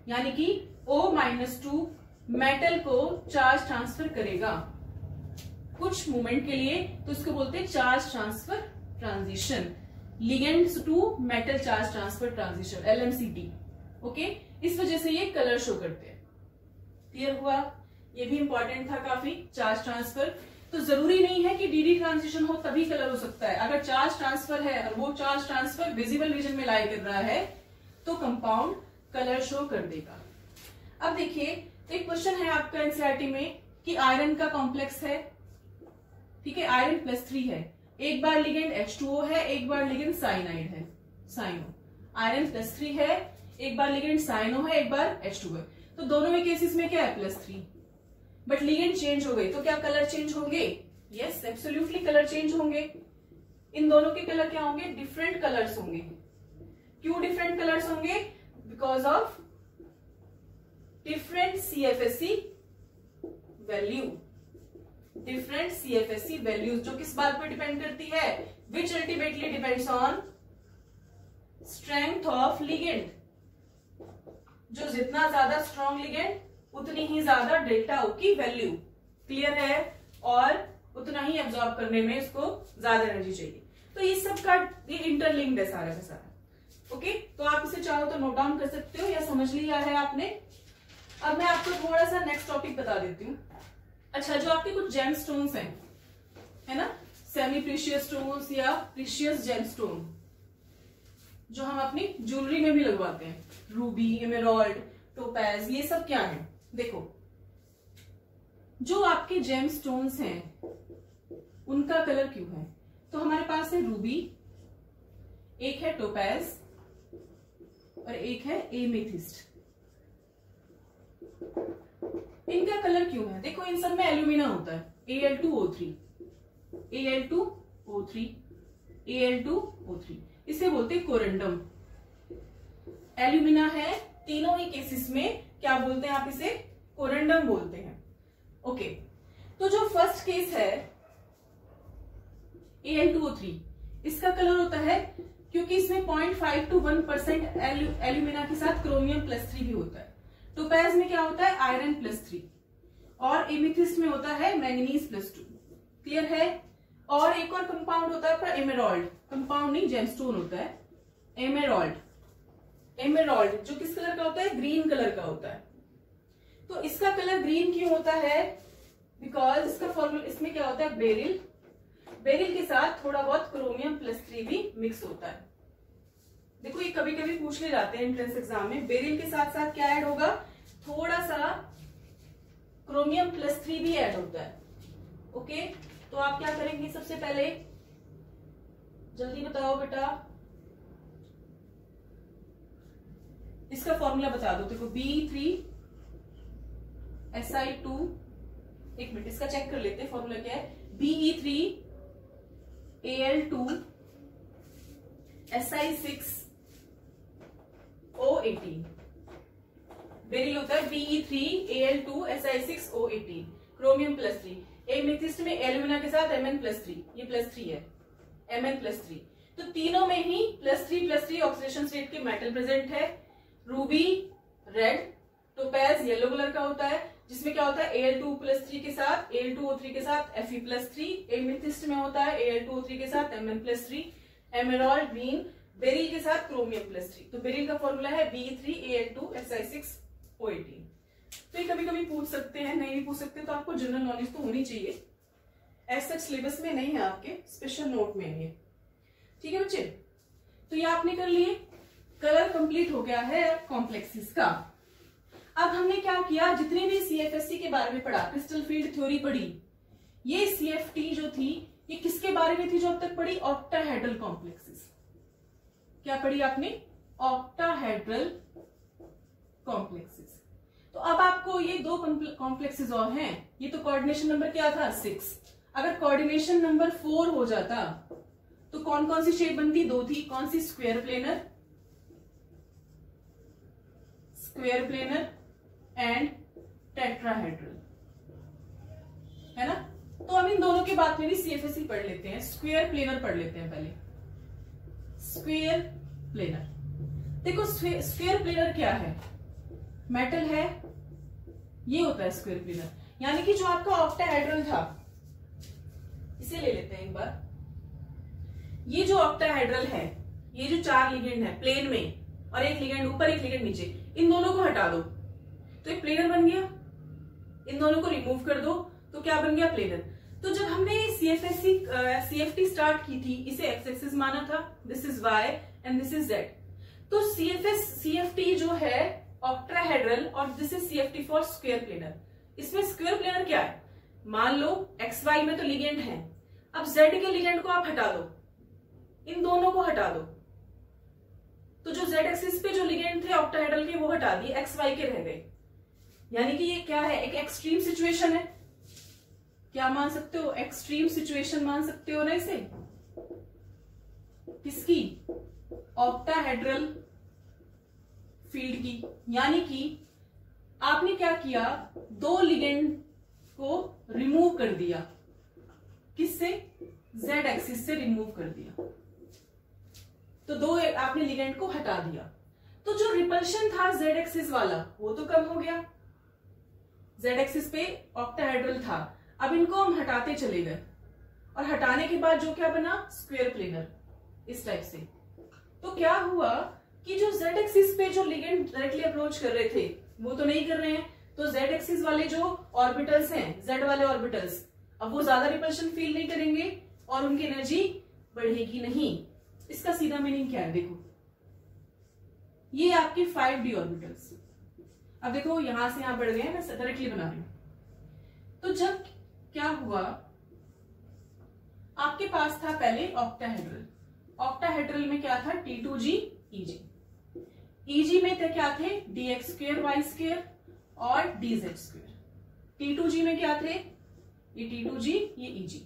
यानी कि O-2 मेटल को चार्ज ट्रांसफर करेगा कुछ मोमेंट के लिए, तो इसको बोलते हैं charge transfer transition, ligands to metal charge transfer transition, LMCT। Okay, इस वजह से ये कलर शो करते हैं। क्लियर हुआ? ये भी इंपॉर्टेंट था काफी, चार्ज ट्रांसफर। तो जरूरी नहीं है कि डीडी ट्रांजिशन हो तभी कलर हो सकता है। अगर चार्ज ट्रांसफर है और वो चार्ज ट्रांसफर विजिबल रीजन में लाई कर रहा है तो कंपाउंड कलर शो कर देगा। अब देखिए, एक क्वेश्चन है आपका एनसीईआरटी में कि आयरन का कॉम्प्लेक्स है, ठीक है, आयरन +3 है, एक बार लिगेंड H2O है, एक बार लिगेंड साइनाइड है, साइनो। आयरन +3 है, एक बार लिगेंड साइनो है, एक बार H2O है। तो दोनों में केसेस में क्या है? +3। बट लिगेंड चेंज हो गई तो क्या कलर चेंज होंगे? यस, एब्सोल्युटली कलर चेंज होंगे। इन दोनों के कलर क्या होंगे? डिफरेंट कलर्स होंगे। क्यों डिफरेंट कलर्स होंगे? Because of different CFSE value. Different CFSE values जो किस बात पर डिपेंड करती है? Which ultimately depends on strength of ligand. जो जितना ज्यादा स्ट्रॉन्ग लिगेंड उतनी ही ज्यादा डेल्टा O की वैल्यू। क्लियर है? और उतना ही एब्जॉर्ब करने में इसको ज्यादा एनर्जी चाहिए। तो ये सब का ये इंटरलिंक्ड है सारा का सारा। ओके, तो आप इसे चाहो तो नोट डाउन कर सकते हो या समझ लिया है आपने। अब मैं आपको थोड़ा सा नेक्स्ट टॉपिक बता देती हूँ। अच्छा, जो आपके कुछ जेम स्टोन्स हैं, है ना, सेमी प्रीशियस स्टोन्स या प्रीशियस जेम स्टोन जो हम अपनी ज्वेलरी में भी लगवाते हैं, रूबी, एमेरल्ड, टोपैज, ये सब क्या है? देखो, जो आपके जेम स्टोन्स हैं उनका कलर क्यों है? तो हमारे पास है रूबी, एक है टोपैज और एक है एमेथिस्ट। इनका कलर क्यों है? देखो, इन सब में एल्यूमिना होता है, Al2O3, Al2O3, Al2O3, इसे बोलते हैं कोरेंडम। एल्यूमिना है, तीनों ही केसेस में क्या बोलते हैं आप? इसे कोरेंडम बोलते हैं। ओके, तो जो फर्स्ट केस है Al2O3, इसका कलर होता है क्योंकि इसमें 0.5 to 1% एल्यूमिना के साथ क्रोमियम +3 भी होता है। टोपैज में क्या होता है? आयरन +3, और एमेथिस्ट में होता है मैंगनीज +2। क्लियर है? और एक और कंपाउंड होता है पर एमेरल्ड, कंपाउंड नहीं जेमस्टोन होता है, एमेरल्ड। एमेरल्ड जो किस कलर का होता है? ग्रीन कलर का होता है। तो इसका कलर ग्रीन क्यों होता है? बिकॉज इसका फॉर्मूला, इसमें क्या होता है? बेरिल, बेरिल के साथ थोड़ा बहुत क्रोमियम +3 भी मिक्स होता है। देखो, ये कभी कभी पूछ ले जाते हैं एंट्रेंस एग्जाम में, बेरिल के साथ साथ क्या ऐड होगा? थोड़ा सा क्रोमियम +3 भी ऐड होता है। ओके, तो आप क्या करेंगे? सबसे पहले जल्दी बताओ बेटा, इसका फॉर्मूला बता दो। देखो, Be3Si2, एक मिनट इसका चेक कर लेते हैं फॉर्मूला क्या है। Be3Al2Si6O18, बेरिल होता है Be3Al2Si6O18, क्रोमियम +3। एमेथिस्ट में एल्यूमिना के साथ Mn+3, ये +3 है, Mn+3। तो तीनों में ही +3 ऑक्सीडेशन स्टेट के मेटल प्रेजेंट है। Ruby red, topaz yellow colour का होता है, जिसमें क्या होता है? Al2+3 के साथ, Al2O3 के साथ Fe+3। एमेथिस्ट में होता है Al2O3 के साथ Mn+3। एमेरल्ड ग्रीन, बेरिल के साथ क्रोमियम +3। तो बेरिल का फॉर्मूला है Be3Al2Si6O18। तो ये कभी कभी पूछ सकते हैं, नहीं भी पूछ सकते, तो आपको जनरल नॉलेज तो होनी चाहिए। एज सच सिलेबस में नहीं है, आपके स्पेशल नोट में है। ठीक है बच्चे, तो ये आपने कर लिए। कलर कंप्लीट हो गया है कॉम्प्लेक्सेस का। अब हमने क्या किया? जितने भी CFSE के बारे में पढ़ा, क्रिस्टल फील्ड थ्योरी पढ़ी, ये CFT जो थी ये किसके बारे में थी जो अब तक पढ़ी? Octahedral complexes. क्या पढ़ी आपने? Octahedral complexes. तो अब आपको ये दो कॉम्प्लेक्सेस और हैं। ये तो कोऑर्डिनेशन नंबर क्या था? 6। अगर कोऑर्डिनेशन नंबर 4 हो जाता तो कौन कौन सी शेप बनती? 2 थी। कौन सी? Square planar, square planar and tetrahedral, है ना। तो हम इन दोनों के बाद में भी CFSE पढ़ लेते हैं। स्क्वायर प्लेनर पढ़ लेते हैं पहले। स्क्वायर प्लेनर, देखो स्क्वायर प्लेनर क्या है? मेटल है, ये होता है स्क्वायर प्लेनर। यानी कि जो आपका ऑक्टाहेड्रल था, इसे ले लेते हैं एक बार। ये जो ऑक्टाहेड्रल है, ये जो 4 लिगेंड है प्लेन में, और एक लिगेंड ऊपर एक लिगेंड नीचे, इन दोनों को हटा दो तो ये प्लेनर बन गया। इन दोनों को रिमूव कर दो तो क्या बन गया, प्लेनर। तो जब हमने CFT स्टार्ट की थी, इसे एक्स एक्सिस माना था, this is y and this is z. तो CFT जो है ऑक्टाहेड्रल और this is CFT for square planar. इसमें स्क्वायर प्लेनर क्या है, मान लो XY में तो लिगेंड है, अब Z के लिगेंड को आप हटा दो, इन दोनों को हटा दो, तो जो Z एक्सिस पे जो लिगेंड थे ऑक्टाहेड्रल के वो हटा दिए, XY के रह गए। यानी कि ये क्या है, एक एक्सट्रीम सिचुएशन है। क्या मान सकते हो, एक्सट्रीम सिचुएशन मान सकते हो ना इसे, किसकी, ऑक्टाहेड्रल फील्ड की। यानी कि आपने क्या किया, दो लिगेंड को रिमूव कर दिया, किससे, Z एक्सिस से रिमूव कर दिया, तो दो आपने लिगेंड को हटा दिया, तो जो रिपल्शन था Z एक्सिस वाला वो तो कम हो गया। Z एक्सिस पे ऑक्टाहेड्रल था, अब इनको हम हटाते चले गए और हटाने के बाद जो क्या बना, स्क्वायर प्लेनर, इस टाइप से। तो क्या हुआ कि जो Z एक्सिस पे जो लिगेंड डायरेक्टली अप्रोच कर रहे थे वो तो नहीं कर रहे हैं, तो Z एक्सिस वाले जो ऑर्बिटल्स हैं, Z वाले ऑर्बिटल्स, अब वो ज्यादा रिपल्शन फील नहीं करेंगे और उनकी एनर्जी बढ़ेगी नहीं। इसका सीधा मीनिंग क्या है, देखो ये आपके 5d ऑर्बिटल्स, अब देखो यहां से यहां बढ़ गए, मैं डायरेक्टली बना रही हूं। तो जब क्या हुआ, आपके पास था पहले ऑक्टाहेड्रल, ऑक्टाहेड्रल में क्या था, T2G EG, EG में थे क्या थे, dx² y² और dz²। T2G में क्या थे, ये T2G ये EG,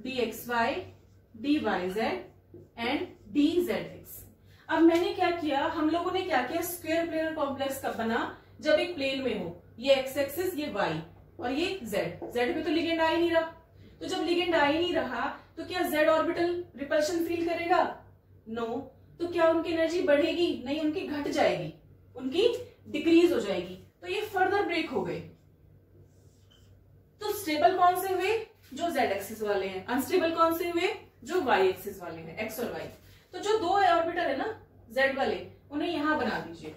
dxy dyz and dzx। अब मैंने क्या किया, हम लोगों ने क्या किया, स्क्वायर प्लेनर कॉम्प्लेक्स कब बना, जब एक प्लेन में हो, ये एक्स एक्सिस ये y और ये z पे तो लिगेंड आ ही नहीं रहा। तो जब लिगेंड आ ही नहीं रहा तो क्या z ऑर्बिटल रिपल्शन फील करेगा, नो। तो क्या उनकी एनर्जी बढ़ेगी, नहीं, उनकी घट जाएगी, उनकी डिक्रीज हो जाएगी, तो ये फर्दर ब्रेक हो गए। तो स्टेबल कौन से हुए, जो Z एक्सिस वाले हैं, अनस्टेबल कौन से हुए, जो Y एक्सिस वाले हैं, X और Y। तो जो दो ऑर्बिटल है ना Z वाले, उन्हें यहां बना दीजिए,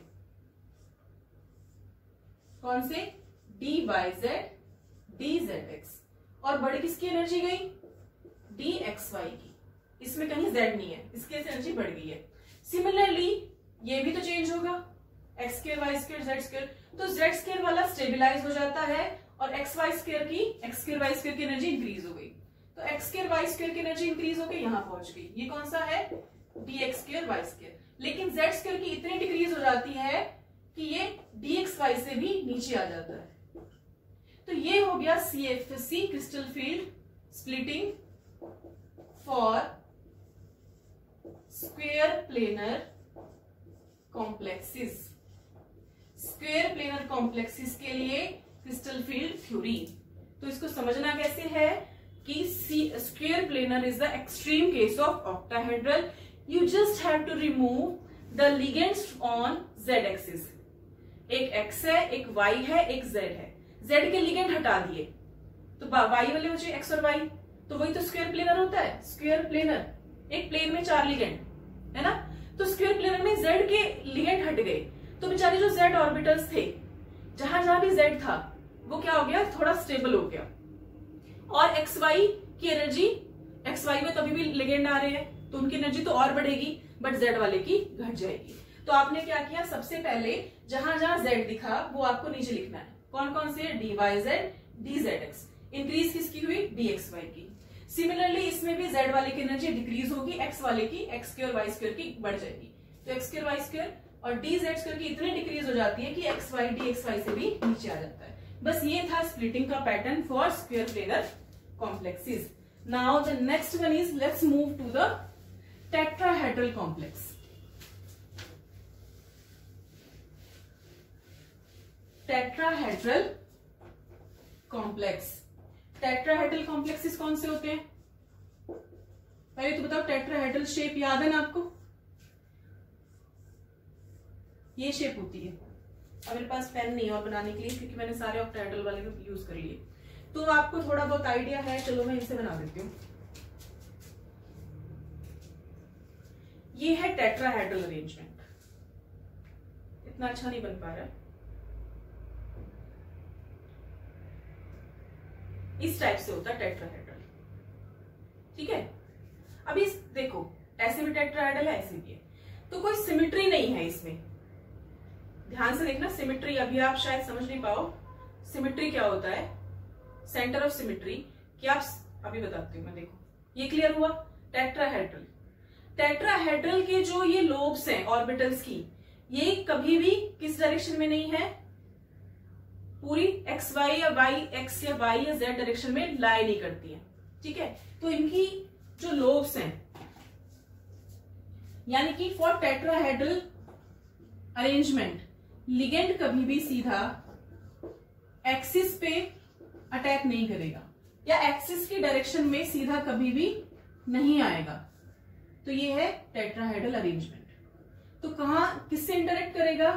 कौन से, dyz dzx, और बड़ी किसकी एनर्जी गई, dxy की, इसमें कहीं Z नहीं है, इसकी एनर्जी बढ़ गई है। सिमिलरली ये भी तो चेंज होगा, x² y² z², तो z² वाला स्टेबिलाईज हो जाता है और x² y² की एनर्जी इंक्रीज हो गई, तो x² y² की एनर्जी इंक्रीज होकर यहां पहुंच गई। ये कौन सा है, dx² y², लेकिन z² की इतनी डिक्रीज हो जाती है कि ये dxy से भी नीचे आ जाता है। तो ये हो गया CFC crystal field splitting for square planar complexes, square planar complexes के लिए क्रिस्टल फील्ड थ्योरी। तो इसको समझना कैसे है कि square planar is the extreme case of octahedral, you just have to remove the ligands on Z axis, एक X है, एक Y है, एक Z है, Z के लिगेंड हटा दिए तो Y वाले बचे X और Y, तो वही तो स्क्वायर प्लेनर होता है। स्क्वायर प्लेनर, एक प्लेन में 4 लिगेंड है ना, तो स्क्वायर प्लेनर में Z के लिगेंड हट गए, तो बेचारे जो Z ऑर्बिटल्स थे, जहां जहां भी Z था वो क्या हो गया, थोड़ा स्टेबल हो गया, और XY की एनर्जी, XY में कभी भी लिगेंड आ रहे हैं तो उनकी एनर्जी तो और बढ़ेगी, बट Z वाले की घट जाएगी। तो आपने क्या किया, सबसे पहले जहां जहां Z दिखा वो आपको नीचे लिखना है, कौन कौन से, dyz dzx, इंक्रीज किसकी हुई, dxy की। सिमिलरली इसमें भी Z वाले की एनर्जी डिक्रीज होगी, X वाले की x² y² की बढ़ जाएगी, तो x² y² और dz² की इतनी डिक्रीज हो जाती है कि xy dxy से भी नीचे आ जाता है। बस ये था स्प्लिटिंग का pattern for square planar complexes. Now the next one is, let's move to the tetrahedral complex. Tetrahedral complex, tetrahedral complexes कौन से होते हैं, पहले तो बताओ, टेट्राहेड्रल शेप याद है ना आपको, ये शेप होती है। अब मेरे पास पेन नहीं है और बनाने के लिए, क्योंकि मैंने सारे ऑक्टाहेड्रल वाले भी यूज कर लिए, तो आपको थोड़ा बहुत आइडिया है, चलो मैं इनसे बना देती हूँ। ये है टेट्राहेड्रल अरेंजमेंट, इतना अच्छा नहीं बन पा रहा है। इस टाइप से होता है टेट्राहेड्रल। ठीक है, अभी देखो ऐसे भी टेट्राहेड्रल है, ऐसे भी है, तो कोई सिमिट्री नहीं है इसमें। ध्यान से देखना, सिमिट्री अभी आप शायद समझ नहीं पाओ सिमिट्री क्या होता है, सेंटर ऑफ सिमिट्री क्या आप अभी बताती हूँ मैं। देखो ये क्लियर हुआ, टेट्राहेड्रल। टेट्राहेड्रल के जो ये लोब्स हैं ऑर्बिटल्स की, ये कभी भी किस डायरेक्शन में नहीं है, पूरी एक्स वाई या वाई एक्स या वाई या जेड डायरेक्शन में लाई नहीं करती है। ठीक है, तो इनकी जो लोब्स हैं, यानी कि फॉर टेट्राहेड्रल अरेंजमेंट लिगेंड कभी भी सीधा एक्सिस पे अटैक नहीं करेगा या एक्सिस की डायरेक्शन में सीधा कभी भी नहीं आएगा। तो ये है टेट्राहेड्रल अरेंजमेंट। तो कहां किससे इंटरेक्ट करेगा,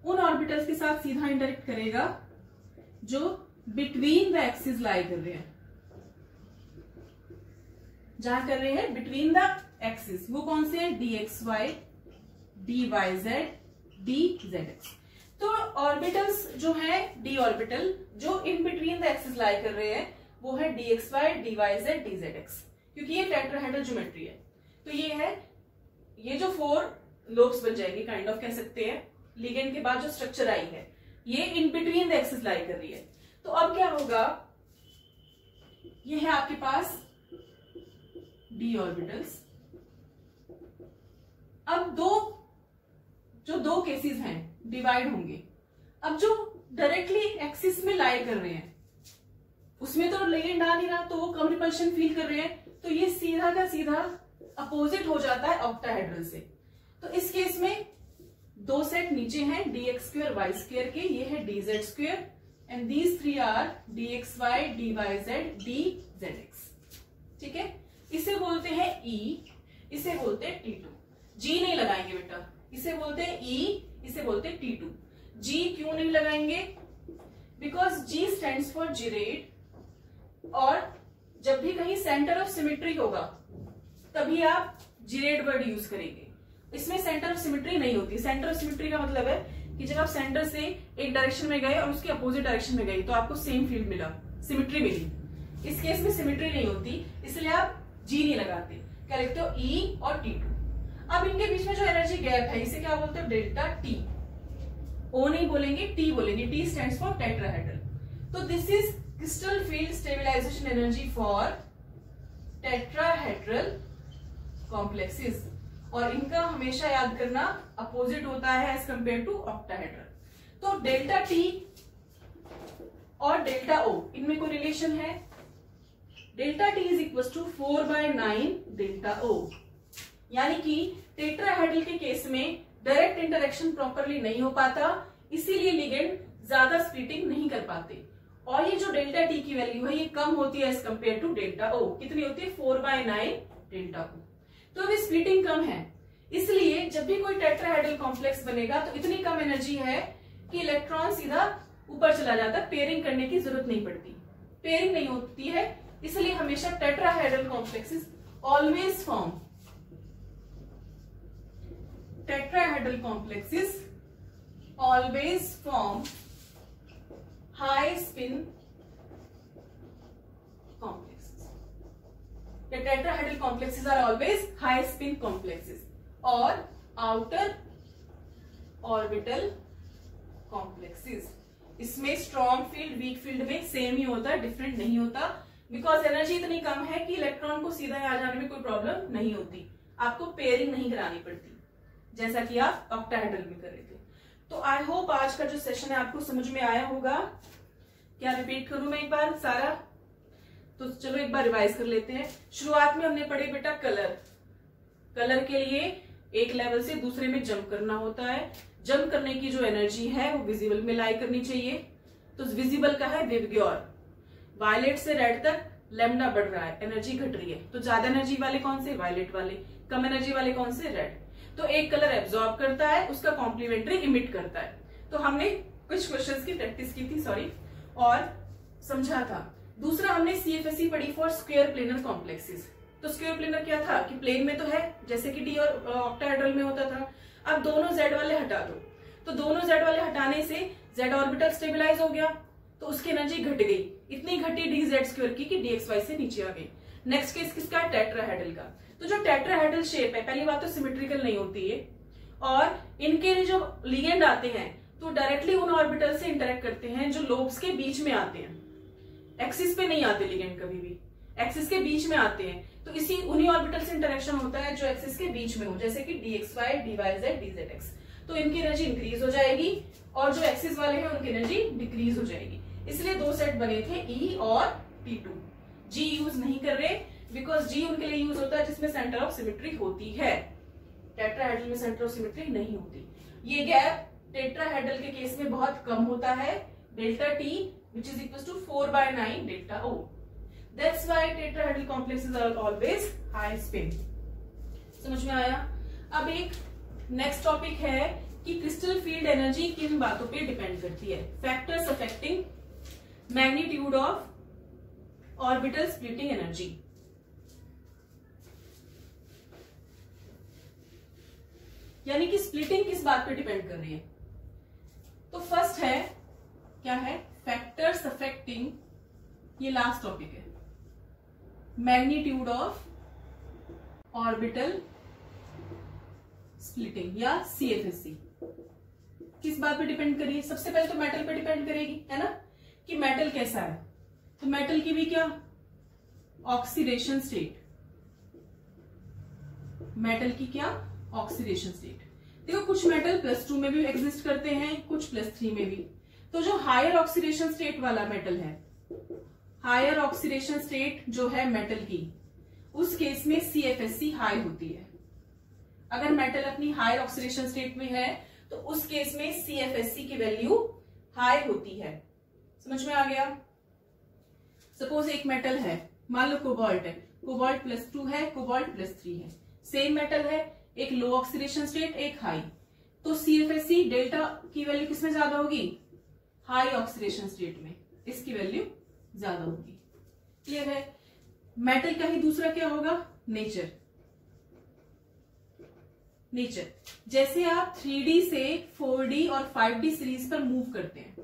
उन ऑर्बिटल्स के साथ सीधा इंटरेक्ट करेगा जो बिटवीन द एक्सिस लाई कर रहे हैं, जहां कर रहे हैं बिटवीन द एक्सिस। वो कौन से हैं, d x y, d y z, d z x. तो ऑर्बिटल्स जो है डी ऑर्बिटल जो in between the axis lie कर रहे हैं वो है d x y, d y z, d z x, क्योंकि ये टेट्राहेड्रल ज्योमेट्री है। तो ये है, ये जो 4 लोब्स बन जाएगी काइंड ऑफ कह सकते हैं, लिगेंड के बाद जो स्ट्रक्चर आई है ये इन बिटवीन द एक्सिस लाई कर रही है। तो अब क्या होगा, ये है आपके पास डी ऑर्बिटल्स। अब दो केसेस हैं डिवाइड होंगे। अब जो डायरेक्टली एक्सिस में लाई कर रहे हैं उसमें तो लिगेंड आ नहीं रहा, तो वो कम रिपल्शन फील कर रहे हैं, तो ये सीधा का सीधा अपोजिट हो जाता है ऑक्टाहेड्रल से। तो इस केस में 2 सेट नीचे हैं d x square y square के, ये है d z square and these 3 are d x y, d y z, d z x. ठीक है, इसे बोलते हैं ई, इसे बोलते हैं T2। जी नहीं लगाएंगे बेटा, इसे बोलते हैं ई, इसे बोलते हैं T2। जी क्यों नहीं लगाएंगे, बिकॉज जी स्टैंड्स फॉर जिरेट, और जब भी कहीं सेंटर ऑफ सिमिट्री होगा तभी आप जिरेट वर्ड यूज करेंगे। इसमें सेंटर ऑफ सिमिट्री नहीं होती। सेंटर ऑफ सिमिट्री का मतलब है कि जब आप सेंटर से एक डायरेक्शन में गए और उसके अपोजिट डायरेक्शन में गए तो आपको सेम फील्ड मिला, सिमिट्री मिली। इस केस में सिमिट्री नहीं होती, इसलिए आप जी नहीं लगाते, क्या लिखते हो ई और T2। अब इनके बीच में जो एनर्जी गैप है इसे क्या बोलते हो, डेल्टा टी। ओ नहीं बोलेंगे, टी बोलेंगे, टी स्टैंड्स फॉर टेट्राहेड्रल। तो this is crystal field stabilisation energy for tetrahedral complexes, और इनका हमेशा याद करना अपोजिट होता है एज कंपेयर टू ऑक्टाहेड्रल। तो डेल्टा टी और डेल्टा ओ इनमें कोई रिलेशन है, delta T is equal to 4/9 delta O. यानी कि टेट्राहेड्रल के केस में डायरेक्ट इंटरेक्शन प्रॉपरली नहीं हो पाता, इसीलिए लिगेंड ज्यादा स्प्लिटिंग नहीं कर पाते, और ये जो डेल्टा टी की वैल्यू है ये कम होती है एज कंपेयर टू डेल्टा ओ। कितनी होती है, 4/9 डेल्टा ओ। तो अभी स्प्लिटिंग कम है, इसलिए जब भी कोई टेट्राहेड्रल कॉम्प्लेक्स बनेगा तो इतनी कम एनर्जी है कि इलेक्ट्रॉन सीधा ऊपर चला जाता है, पेयरिंग करने की जरूरत नहीं पड़ती, पेयरिंग नहीं होती है, इसलिए हमेशा tetrahedral complexes always form, tetrahedral complexes always form high spin complexes. The tetrahedral complexes are always high spin complexes or outer orbital complexes. इसमें स्ट्रॉन्ग फील्ड वीक फील्ड में सेम ही होता है, डिफरेंट नहीं होता, बिकॉज एनर्जी इतनी कम है कि इलेक्ट्रॉन को सीधा आ जाने में कोई प्रॉब्लम नहीं होती, आपको पेयरिंग नहीं करानी पड़ती जैसा कि आप ऑक्टाहेड्रल में कर रहे थे। तो आई होप आज का जो सेशन है आपको समझ में आया होगा। क्या रिपीट करूं मैं एक बार सारा? तो चलो एक बार रिवाइज कर लेते हैं। शुरुआत में हमने पढ़े बेटा कलर, कलर के लिए एक लेवल से दूसरे में जंप करना होता है, जंप करने की जो एनर्जी है वो विजिबल में लाई करनी चाहिए। तो विजिबल का है विवग्योर, वायलेट से रेड तक लैम्डा बढ़ रहा है, एनर्जी घट रही है, तो ज्यादा एनर्जी वाले कौन से, वायलेट वाले, कम एनर्जी वाले कौन से, रेड। तो एक कलर एब्जॉर्ब करता है, उसका कॉम्प्लीमेंट्री इमिट करता है। तो हमने कुछ क्वेश्चंस की प्रैक्टिस की थी, सॉरी, और समझा था। दूसरा हमने CFSE पढ़ी फॉर स्क्वायर प्लेनर कॉम्प्लेक्सेस। तो स्क्वायर प्लेनर क्या था कि प्लेन में तो है जैसे कि डी और ऑक्टाहेड्रल में होता था। अब दोनों जेड वाले हटा दो, तो दोनों जेड वाले हटाने से जेड ऑर्बिटल स्टेबिलाईज हो गया, तो उसकी एनर्जी घट गई, इतनी घटी dz स्क्वायर की कि dxy से नीचे आ गई। नेक्स्ट केस किसका? टेट्राहेड्रल का। तो जो टेट्राहेड्रल शेप है, पहली बात तो सिमेट्रिकल नहीं होती है, और इनके जो लिगेंड आते हैं तो डायरेक्टली उन ऑर्बिटल से इंटरेक्ट करते हैं जो लोब्स के बीच में आते हैं, एक्सिस पे नहीं आते लिगेंड, कभी भी एक्सिस के बीच में आते हैं। तो इसी उन्हीं ऑर्बिटल से इंटरेक्शन होता है जो एक्सिस के बीच में हो, जैसे कि dxy, dyz, dzx। तो इनकी एनर्जी इंक्रीज हो जाएगी और जो एक्सिस वाले हैं उनकी एनर्जी डिक्रीज हो जाएगी। इसलिए दो सेट बने थे E और T2। G यूज नहीं कर रहे बिकॉज G उनके लिए यूज होता है जिसमें सेंटर ऑफ सिमेट्री होती है, टेट्राहेड्रल में सेंटर ऑफ सिमेट्री नहीं होती। ये गैप टेट्राहेड्रल के केस में बहुत कम होता है, delta T which is equals to 4/9 delta O. That's why tetrahedral complexes are always high spin. समझ में आया? अब एक नेक्स्ट टॉपिक है कि क्रिस्टल फील्ड एनर्जी किन बातों पे डिपेंड करती है। Factors affecting magnitude of orbital splitting energy. यानी कि स्प्लिटिंग किस बात पे डिपेंड कर रही है। तो फर्स्ट है, क्या है? फैक्टर्स अफेक्टिंग, ये लास्ट टॉपिक है, मैग्नीट्यूड ऑफ ऑर्बिटल स्प्लिटिंग या CFSE। किस बात पे डिपेंड करिए? सबसे पहले तो मेटल पे डिपेंड करेगी, है ना, कि मेटल कैसा है। तो मेटल की भी क्या ऑक्सीडेशन स्टेट, मेटल की क्या ऑक्सीडेशन स्टेट। देखो कुछ मेटल +2 में भी एग्जिस्ट करते हैं, कुछ +3 में भी। तो जो हायर ऑक्सीडेशन स्टेट वाला मेटल है, हायर ऑक्सीडेशन स्टेट जो है मेटल की, उस केस में CFSE हाई होती है। अगर मेटल अपनी हायर ऑक्सीडेशन स्टेट में है तो उस केस में CFSE की वैल्यू हाई होती है। समझ में आ गया? सपोज एक मेटल है, मान लो कोबाल्ट है, कोबाल्ट +2 है, कोबाल्ट +3 है, सेम मेटल है, एक लो ऑक्सीडेशन स्टेट, एक हाई। तो CFSE डेल्टा की वैल्यू किसमें ज्यादा होगी? हाई ऑक्सीडेशन स्टेट में, इसकी वैल्यू ज्यादा होगी। क्लियर है? मेटल का ही दूसरा क्या होगा? नेचर। नेचर जैसे आप 3D से 4D और 5D सीरीज पर मूव करते हैं,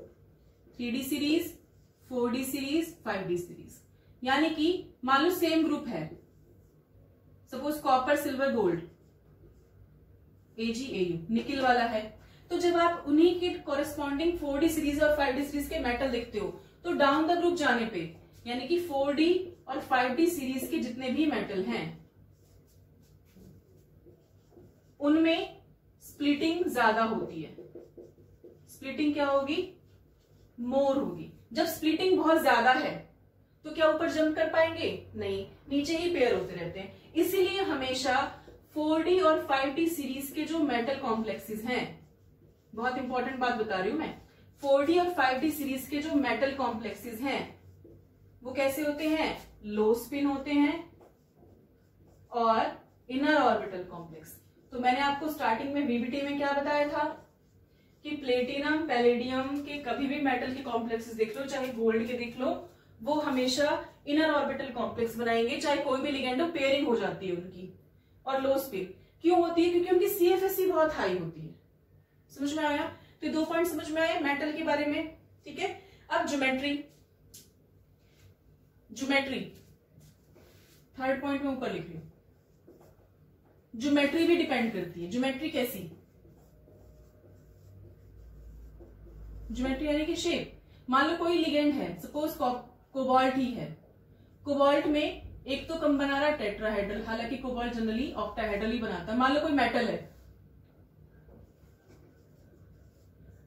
3D series, 4D series, 5D series, यानी कि मान लो सेम ग्रुप है, suppose copper, silver, gold, AgAu nickel वाला है। तो जब आप उन्हीं के कॉरेस्पॉन्डिंग 4D सीरीज और 5D सीरीज के मेटल देखते हो तो डाउन द ग्रुप जाने पे, यानी कि 4D और 5D सीरीज के जितने भी मेटल हैं उनमें स्प्लिटिंग ज्यादा होती है। स्प्लिटिंग क्या होगी? मोर होगी। जब स्प्लिटिंग बहुत ज्यादा है तो क्या ऊपर जंप कर पाएंगे? नहीं, नीचे ही पेयर होते रहते हैं। इसीलिए हमेशा 4D और 5D सीरीज के जो मेटल कॉम्प्लेक्सेस हैं, बहुत इंपॉर्टेंट बात बता रही हूं मैं, 4D और 5D सीरीज के जो मेटल कॉम्प्लेक्सेस हैं वो कैसे होते हैं? लो स्पिन होते हैं और इनर ऑर्बिटल कॉम्प्लेक्स। तो मैंने आपको स्टार्टिंग में VBT में क्या बताया था कि प्लेटिनम, पैलेडियम के कभी भी मेटल के कॉम्प्लेक्सेस देख लो, चाहे गोल्ड के देख लो, वो हमेशा इनर ऑर्बिटल कॉम्प्लेक्स बनाएंगे, चाहे कोई भी लिगेंड हो, पेयरिंग हो जाती है उनकी। और लो स्पिन क्यों होती है? क्योंकि उनकी CFSE बहुत हाई होती है। समझ में आया? तो 2 पॉइंट समझ में आए मेटल के बारे में। ठीक है, अब ज्योमेट्री, ज्योमेट्री थर्ड पॉइंट में ऊपर लिख लो। ज्योमेट्री भी डिपेंड करती है। ज्योमेट्री कैसी? ज्योमेट्री यानी कि शेप। मान लो कोई लिगेंड है, सपोज कोबाल्ट ही है, कोबाल्ट में एक तो कम बना रहा है टेट्राहेड्रल, हालांकि कोबाल्ट जनरली ऑक्टाहेड्रल ही बनाता है। मान लो कोई मेटल है,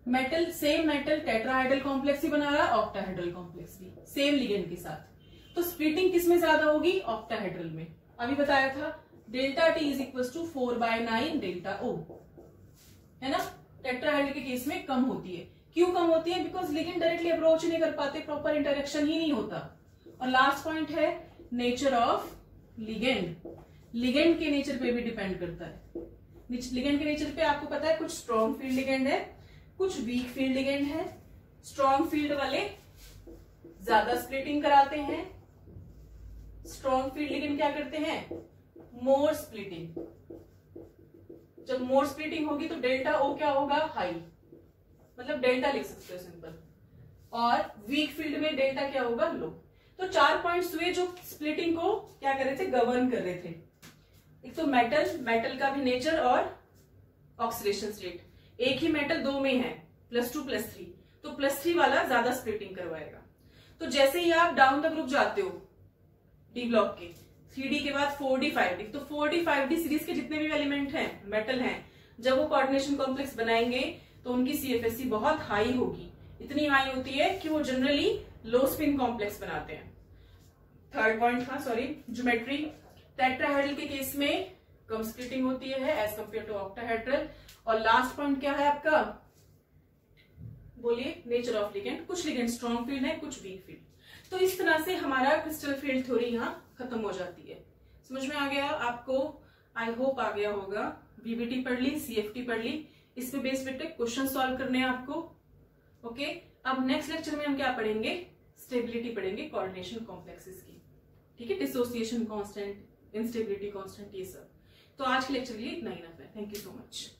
metal, same metal tetrahedral complex ही बना रहा है, ऑक्टाहेड्रल कॉम्प्लेक्स भी, सेम लिगेंड के साथ। तो स्प्लिटिंग किसमें ज्यादा होगी? ऑक्टाहेड्रल में। अभी बताया था delta T is equal to 4/9 delta O, है ना। टेट्राहेड्रल के केस में कम होती है। क्यों कम होती है? बिकॉज लिगेंड डायरेक्टली अप्रोच नहीं कर पाते, प्रॉपर इंटरेक्शन ही नहीं होता। और लास्ट पॉइंट है नेचर ऑफ लिगेंड। लिगेंड के नेचर पे भी डिपेंड करता है। लिगेंड के नेचर पे आपको पता है कुछ स्ट्रॉन्ग फील्ड लिगेंड है, कुछ वीक फील्ड लिगेंड है। स्ट्रॉन्ग फील्ड वाले ज्यादा स्प्लिटिंग कराते हैं, स्ट्रॉन्ग फील्ड लिगेंड क्या करते हैं? मोर स्प्लिटिंग। जब मोर स्प्लिटिंग होगी तो डेल्टा O क्या होगा? हाई, मतलब डेल्टा लिख सकते हो सिंपल। और वीक फील्ड में डेल्टा क्या होगा, लो। तो 4 पॉइंट्स हुए जो स्प्लिटिंग को क्या कर रहे थे, गवर्न कर रहे थे। एक तो मेटल का भी नेचर और ऑक्सीडेशन स्टेट। एक ही मेटल दो में है, +2 +3, तो +3 वाला ज्यादा स्प्लिटिंग करवाएगा। तो जैसे ही आप डाउन द ग्रुप जाते हो डी ब्लॉक के, 3D के बाद 4D 5D, तो 4D 5D सीरीज के जितने भी एलिमेंट हैं, मेटल हैं, जब वो कोऑर्डिनेशन कॉम्प्लेक्स बनाएंगे तो उनकी CFSE बहुत हाई होगी। इतनी हाई होती है कि वो जनरली लो स्पिन कॉम्प्लेक्स बनाते हैं। थर्ड पॉइंट था, सॉरी, ज्योमेट्री। टेट्राहेड्रल के केस में कम स्प्लिटिंग होती है एज कंपेयर टू ऑक्टाहेड्रल। और लास्ट पॉइंट क्या है आपका, बोलिए, नेचर ऑफ लिगेंड। कुछ लिगेंड स्ट्रॉन्ग फील्ड है, कुछ वीक फील्ड। तो इस तरह से हमारा क्रिस्टल फील्ड थ्योरी यहाँ खत्म हो जाती है। समझ में आ गया आपको? आई होप आ गया होगा। VBT पढ़ ली, CFT पढ़ ली, इस पे बेस पे क्वेश्चन सॉल्व करने हैं आपको। ओके, अब नेक्स्ट लेक्चर में हम क्या पढ़ेंगे, स्टेबिलिटी पढ़ेंगे कोऑर्डिनेशन कॉम्प्लेक्सेस की। ठीक है, डिसोसिएशन कांस्टेंट, इंस्टेबिलिटी कांस्टेंट, ये सब। तो आज के लेक्चर के लिए इतना ही है। Thank you so much.